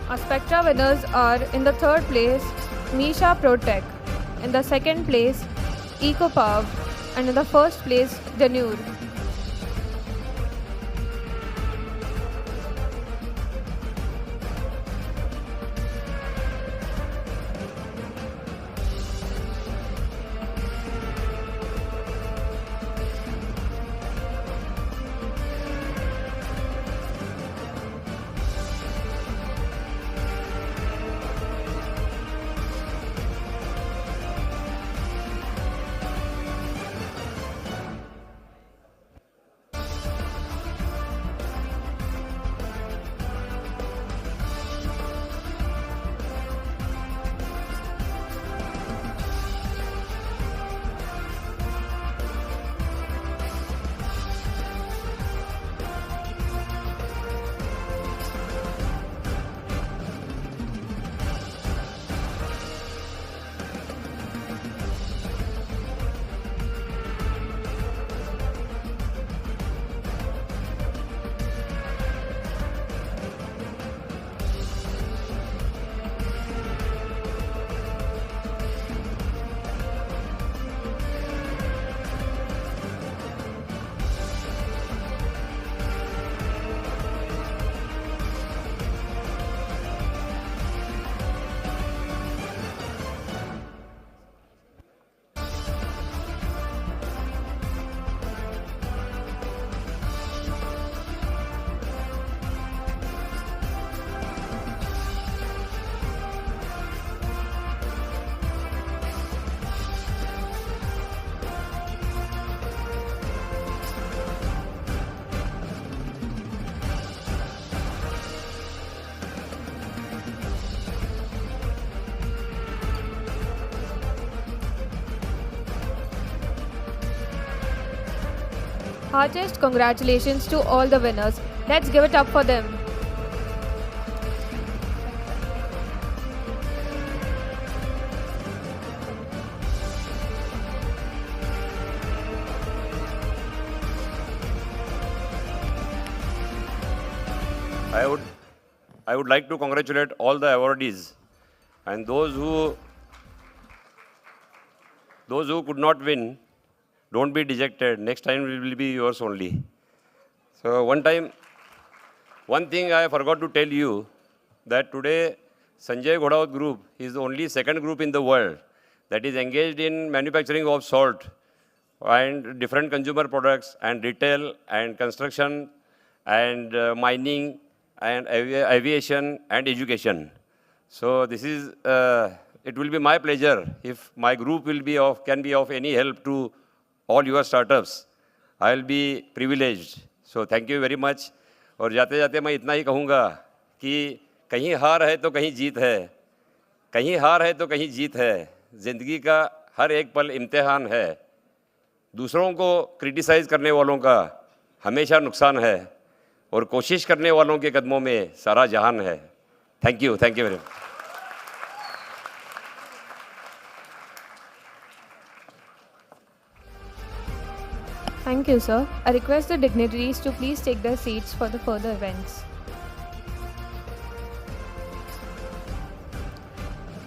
our Spectra winners are in the third place, Misha Protech. In the second place, EcoPower. And in the first place, Danur. Heartiest congratulations to all the winners. Let's give it up for them. I would like to congratulate all the awardees and those who could not win. Don't be dejected. Next time it will be yours only. So one thing I forgot to tell you, that today Sanjay Ghodawat Group is the only second group in the world that is engaged in manufacturing of salt and different consumer products and retail and construction and mining and aviation and education. So this is, it will be my pleasure if my group can be of any help to all your startups. I'll be privileged. So thank you very much. और जाते जाते मैं इतना ही कहूँगा कि कहीं हार है तो कहीं जीत है, कहीं हार है तो कहीं जीत है. ज़िंदगी का हर एक पल इम्तिहान है. दूसरों को क्रिटिसाइज़ करने वालों का हमेशा नुकसान है और कोशिश करने वालों के कदमों में सारा जहान है. Thank you very much. Thank you, sir. I request the dignitaries to please take their seats for the further events.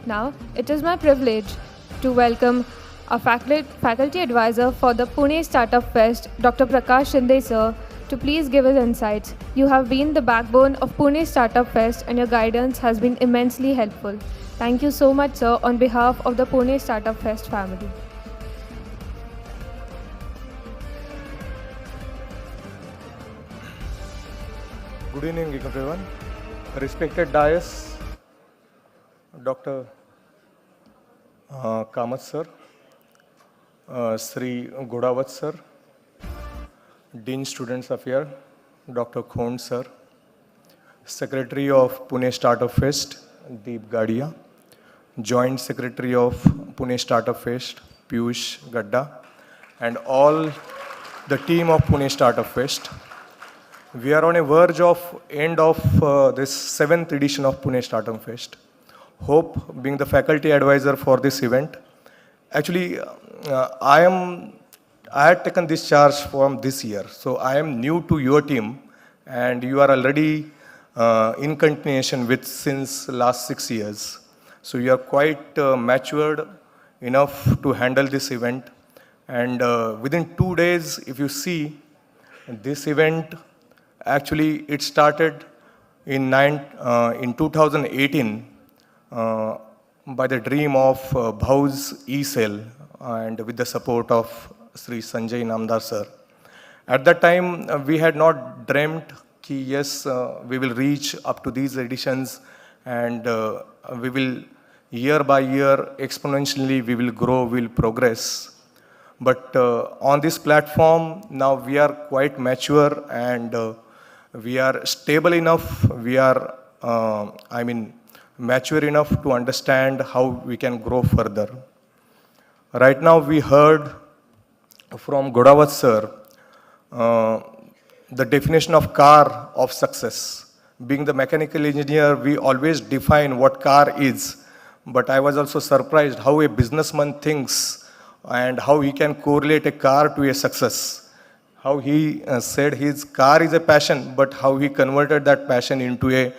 Now, it is my privilege to welcome our faculty advisor for the Pune Startup Fest, Dr. Prakash Shinde, sir, to please give his insights. You have been the backbone of Pune Startup Fest and your guidance has been immensely helpful. Thank you so much, sir, on behalf of the Pune Startup Fest family. Good evening, everyone. Respected Dais, Dr. Kamath sir, Sri Ghodawat sir, Dean Students Affairs, Dr. Khond sir, Secretary of Pune Startup Fest, Deep Gadia, Joint Secretary of Pune Startup Fest, Piyush Gadda, and all the team of Pune Startup Fest. We are on a verge of end of this 7th edition of Pune Startup Fest. Hope, being the faculty advisor for this event, actually I had taken this charge from this year, so I am new to your team, and you are already in continuation with since last 6 years. So you are quite matured enough to handle this event, and within 2 days, if you see, this event actually it started in 2018 by the dream of Bhau's E-Cell and with the support of Sri Sanjay Namdar sir. At that time, we had not dreamt कि yes, we will reach up to these editions, and we will year by year exponentially we will grow, we will progress. But on this platform, now we are quite mature, and we are stable enough, we are, mature enough to understand how we can grow further. Right now, we heard from Godavat sir the definition of car of success. Being the mechanical engineer, we always define what car is, but I was also surprised how a businessman thinks and how he can correlate a car to a success. How he said his car is a passion, but how he converted that passion into a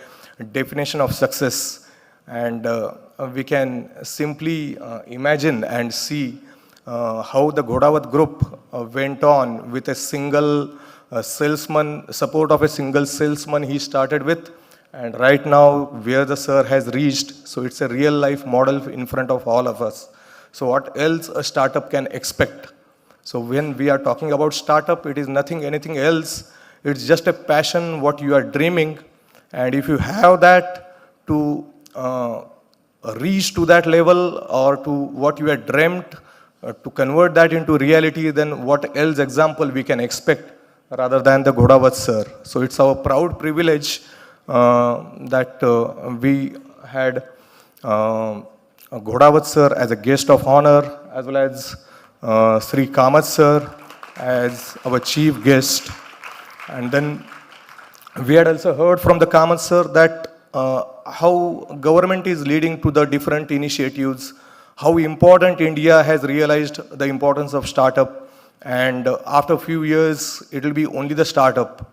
definition of success. And we can simply imagine and see how the Ghodavat group went on with a single salesman, support of a single salesman he started with, and right now where the sir has reached. So it's a real life model in front of all of us. So what else a startup can expect? So when we are talking about startup, it is nothing anything else. It's just a passion, what you are dreaming, and if you have that to reach to that level or to what you had dreamt, to convert that into reality, then what else example we can expect rather than the Ghodavat sir. So it's our proud privilege that we had Ghodavat sir as a guest of honor, as well as Sri Kamath sir as our chief guest. And then we had also heard from the Kamath sir that how government is leading to the different initiatives, how important India has realized the importance of startup, and after a few years, it will be only the startup.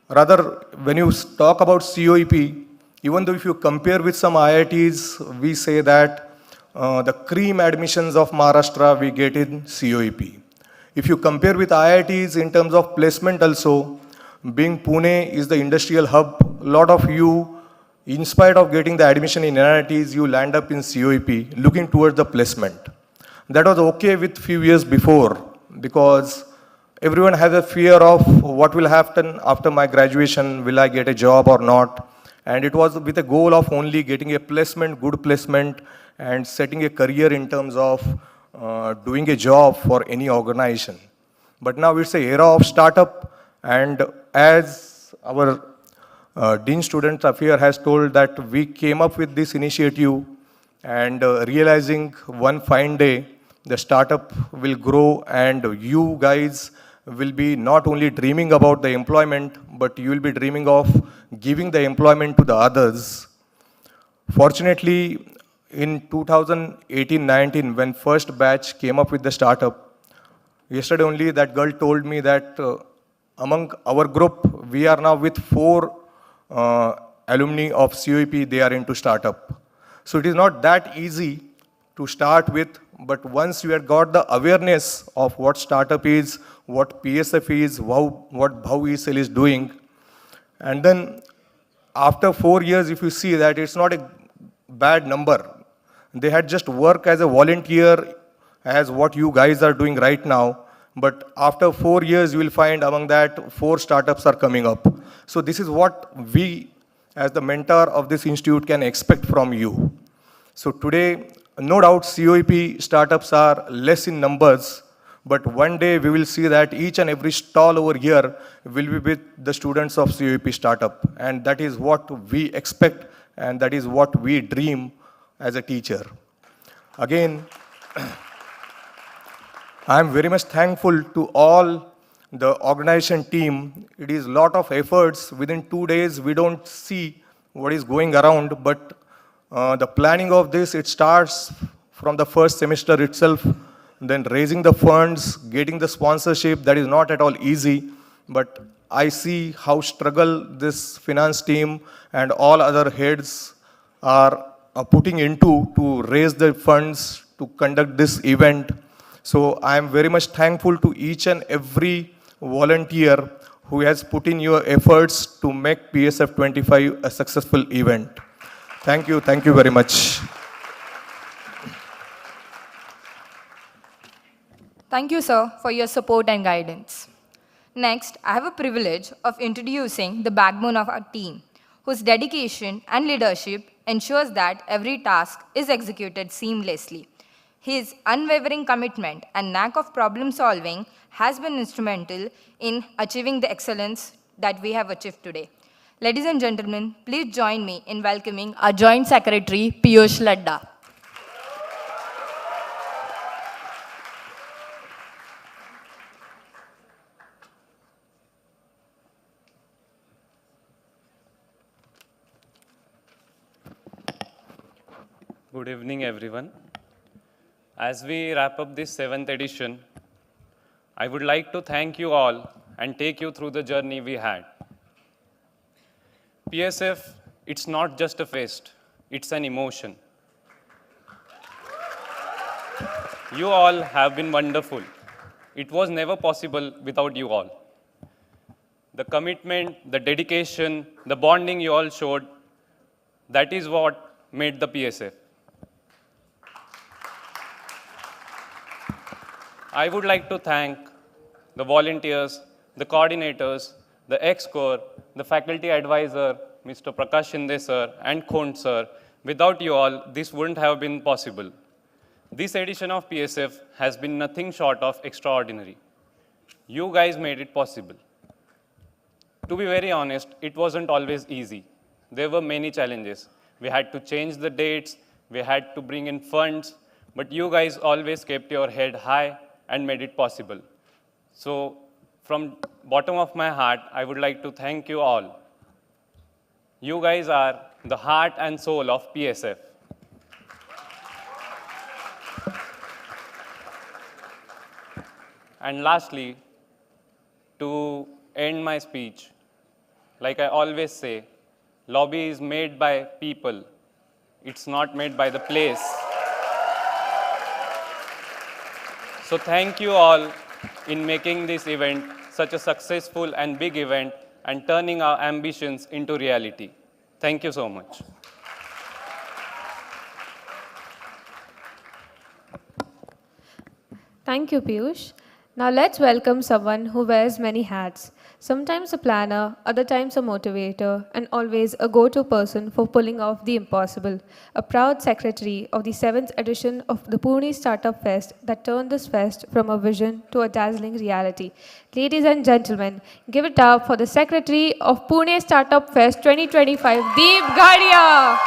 Rather, when you talk about COEP, even though if you compare with some IITs, we say that the cream admissions of Maharashtra we get in COEP. If you compare with IITs in terms of placement also, being Pune is the industrial hub, a lot of you, in spite of getting the admission in NITs, you land up in COEP looking towards the placement. That was okay with few years before, because everyone has a fear of what will happen after my graduation, will I get a job or not? And it was with a goal of only getting a placement, good placement, and setting a career in terms of doing a job for any organization. But now it's an era of startup, and as our Dean Student Affairs has told that we came up with this initiative, and realizing one fine day the startup will grow, and you guys will be not only dreaming about the employment, but you will be dreaming of giving the employment to the others. Fortunately, in 2018-19, when first batch came up with the startup, yesterday only that girl told me that among our group, we are now with 4 alumni of COEP, they are into startup. So it is not that easy to start with, but once you have got the awareness of what startup is, what PSF is, what Bhau E-Cell is doing, and then after 4 years, if you see that it's not a bad number. They had just worked as a volunteer as what you guys are doing right now, but after 4 years, you will find among that 4 startups are coming up. So this is what we, as the mentor of this institute, can expect from you. So today, no doubt COEP startups are less in numbers, but one day we will see that each and every stall over here will be with the students of COEP startup. And that is what we expect, and that is what we dream as a teacher. Again, I am very much thankful to all the organization team. It is a lot of efforts. Within 2 days, we don't see what is going around, but the planning of this, it starts from the first semester itself, then raising the funds, getting the sponsorship, that is not at all easy. But I see how struggle this finance team and all other heads are putting into to raise the funds to conduct this event. So I am very much thankful to each and every volunteer who has put in your efforts to make PSF 25 a successful event. Thank you very much. Thank you, sir, for your support and guidance. Next, I have a privilege of introducing the backbone of our team, whose dedication and leadership ensures that every task is executed seamlessly. His unwavering commitment and knack of problem solving has been instrumental in achieving the excellence that we have achieved today. Ladies and gentlemen, please join me in welcoming our Joint Secretary, Piyush Ladda. Good evening, everyone. As we wrap up this 7th edition, I would like to thank you all and take you through the journey we had. PSF, it's not just a fest, it's an emotion. You all have been wonderful. It was never possible without you all. The commitment, the dedication, the bonding you all showed, that is what made the PSF. I would like to thank the volunteers, the coordinators, the ex-core, the faculty advisor, Mr. Prakash Shinde sir and Khond sir. Without you all, this wouldn't have been possible. This edition of PSF has been nothing short of extraordinary. You guys made it possible. To be very honest, it wasn't always easy. There were many challenges. We had to change the dates, we had to bring in funds, but you guys always kept your head high and made it possible. So from bottom of my heart, I would like to thank you all. You guys are the heart and soul of PSF. And lastly, to end my speech, like I always say, lobby is made by people. It's not made by the place. So thank you all in making this event such a successful and big event and turning our ambitions into reality. Thank you so much. Thank you, Piyush. Now let's welcome someone who wears many hats. Sometimes a planner, other times a motivator, and always a go-to person for pulling off the impossible. A proud secretary of the 7th edition of the Pune Startup Fest that turned this fest from a vision to a dazzling reality. Ladies and gentlemen, give it up for the secretary of Pune Startup Fest 2025, Deep Gadia.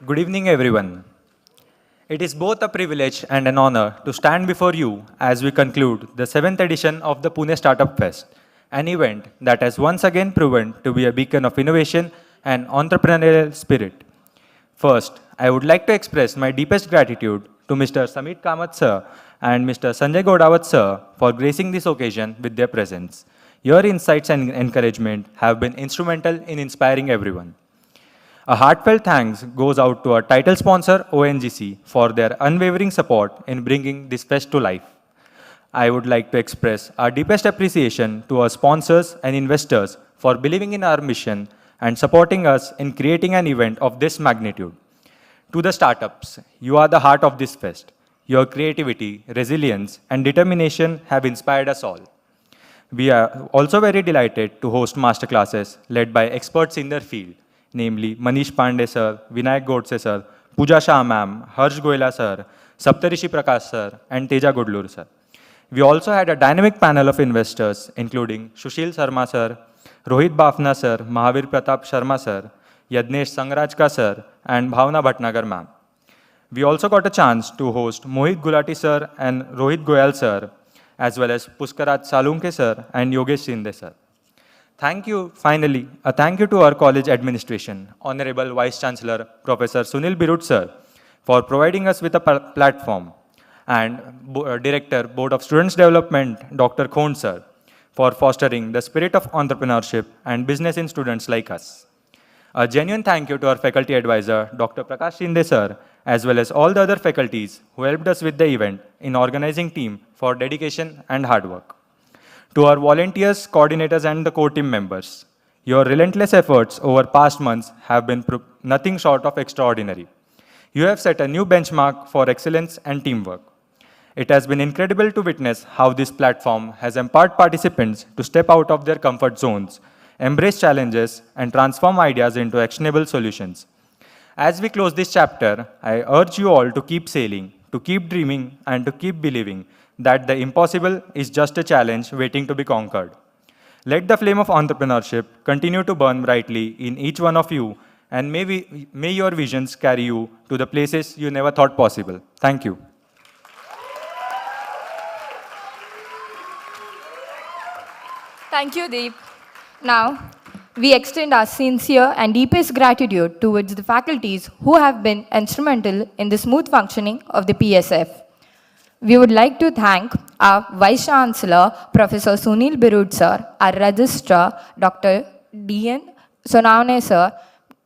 Good evening, everyone. It is both a privilege and an honor to stand before you as we conclude the 7th edition of the Pune Startup Fest, an event that has once again proven to be a beacon of innovation and entrepreneurial spirit. First, I would like to express my deepest gratitude to Mr. Samit Kamath sir and Mr. Sanjay Godawat sir for gracing this occasion with their presence. Your insights and encouragement have been instrumental in inspiring everyone. A heartfelt thanks goes out to our title sponsor, ONGC, for their unwavering support in bringing this fest to life. I would like to express our deepest appreciation to our sponsors and investors for believing in our mission and supporting us in creating an event of this magnitude. To the startups, you are the heart of this fest. Your creativity, resilience, and determination have inspired us all. We are also very delighted to host masterclasses led by experts in their field, namely Manish Pandey sir, Vinayak Godse sir, Pooja Shah ma'am, Harsh Goela sir, Saptarishi Prakash sir, and Teja Gudlur sir. We also had a dynamic panel of investors, including Sushil Sharma sir, Rohit Bafna sir, Mahavir Pratap Sharma sir, Yadnesh Sangrajka sir, and Bhavna Bhatnagar ma'am. We also got a chance to host Mohit Gulati sir and Rohit Goyal sir, as well as Puskarat Salunke sir and Yogesh Shinde sir. Thank you, finally, a thank you to our college administration, Honorable Vice Chancellor Professor Sunil Birut sir, for providing us with a platform, and Director, Board of Students Development, Dr. Khond sir, for fostering the spirit of entrepreneurship and business in students like us. A genuine thank you to our faculty advisor, Dr. Prakash Shinde sir, as well as all the other faculties who helped us with the event in organizing team for dedication and hard work. To our volunteers, coordinators, and the core team members, your relentless efforts over past months have been nothing short of extraordinary. You have set a new benchmark for excellence and teamwork. It has been incredible to witness how this platform has empowered participants to step out of their comfort zones, embrace challenges, and transform ideas into actionable solutions. As we close this chapter, I urge you all to keep sailing, to keep dreaming, and to keep believing that the impossible is just a challenge waiting to be conquered. Let the flame of entrepreneurship continue to burn brightly in each one of you, and may your visions carry you to the places you never thought possible. Thank you. Thank you, Deep. Now, we extend our sincere and deepest gratitude towards the faculties who have been instrumental in the smooth functioning of the PSF. We would like to thank our Vice Chancellor, Professor Sunil Birut sir, our Registrar, Dr. D.N. Sonavne sir,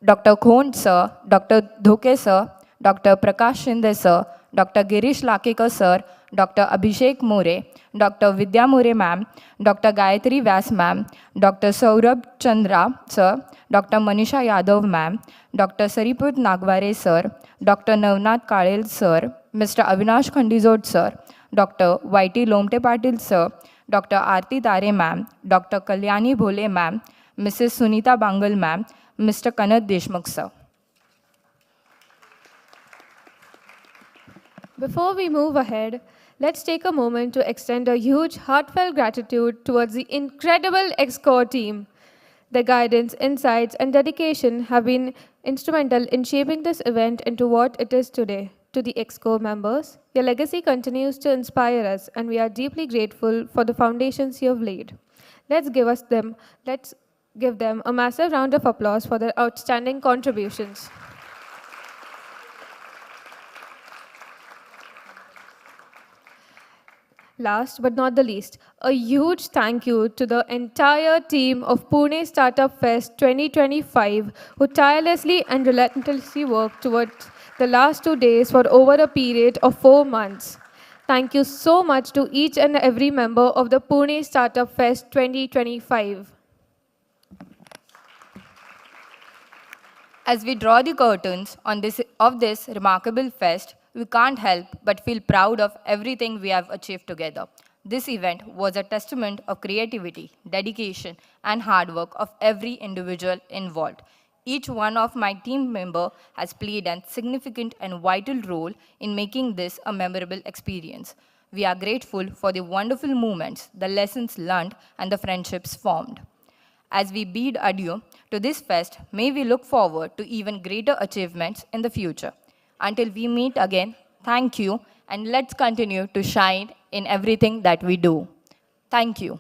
Dr. Khond sir, Dr. Dhoke sir, Dr. Prakash Shinde sir, Dr. Girish Lakekar sir, Dr. Abhishek More, Dr. Vidya More ma'am, Dr. Gayatri Vyas ma'am, Dr. Saurabh Chandra sir, Dr. Manisha Yadav ma'am, Dr. Sariput Nagware sir, Dr. Navnath Kalel sir, Mr. Avinash Khandizot sir, Dr. Y.T. Lomte Patil sir, Dr. Aarti Tare ma'am, Dr. Kalyani Bhole ma'am, Mrs. Sunita Bangal ma'am, Mr. Kanad Deshmukh sir. Before we move ahead, let's take a moment to extend a huge, heartfelt gratitude towards the incredible EXCOR team. Their guidance, insights, and dedication have been instrumental in shaping this event into what it is today. To the EXCOR members, your legacy continues to inspire us, and we are deeply grateful for the foundations you have laid. Let's give them a massive round of applause for their outstanding contributions. Last but not the least, a huge thank you to the entire team of Pune Startup Fest 2025 who tirelessly and relentlessly worked towards the last 2 days for over a period of 4 months. Thank you so much to each and every member of the Pune Startup Fest 2025. As we draw the curtains on this remarkable fest, we can't help but feel proud of everything we have achieved together. This event was a testament of creativity, dedication, and hard work of every individual involved. Each one of my team member has played a significant and vital role in making this a memorable experience. We are grateful for the wonderful moments, the lessons learned, and the friendships formed. As we bid adieu to this fest, may we look forward to even greater achievements in the future. Until we meet again, thank you, and let's continue to shine in everything that we do. Thank you.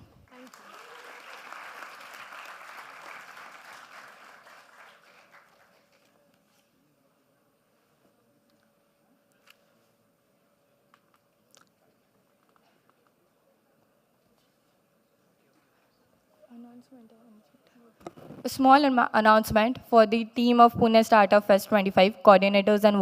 A small announcement for the team of Pune Startup Fest 25 coordinators and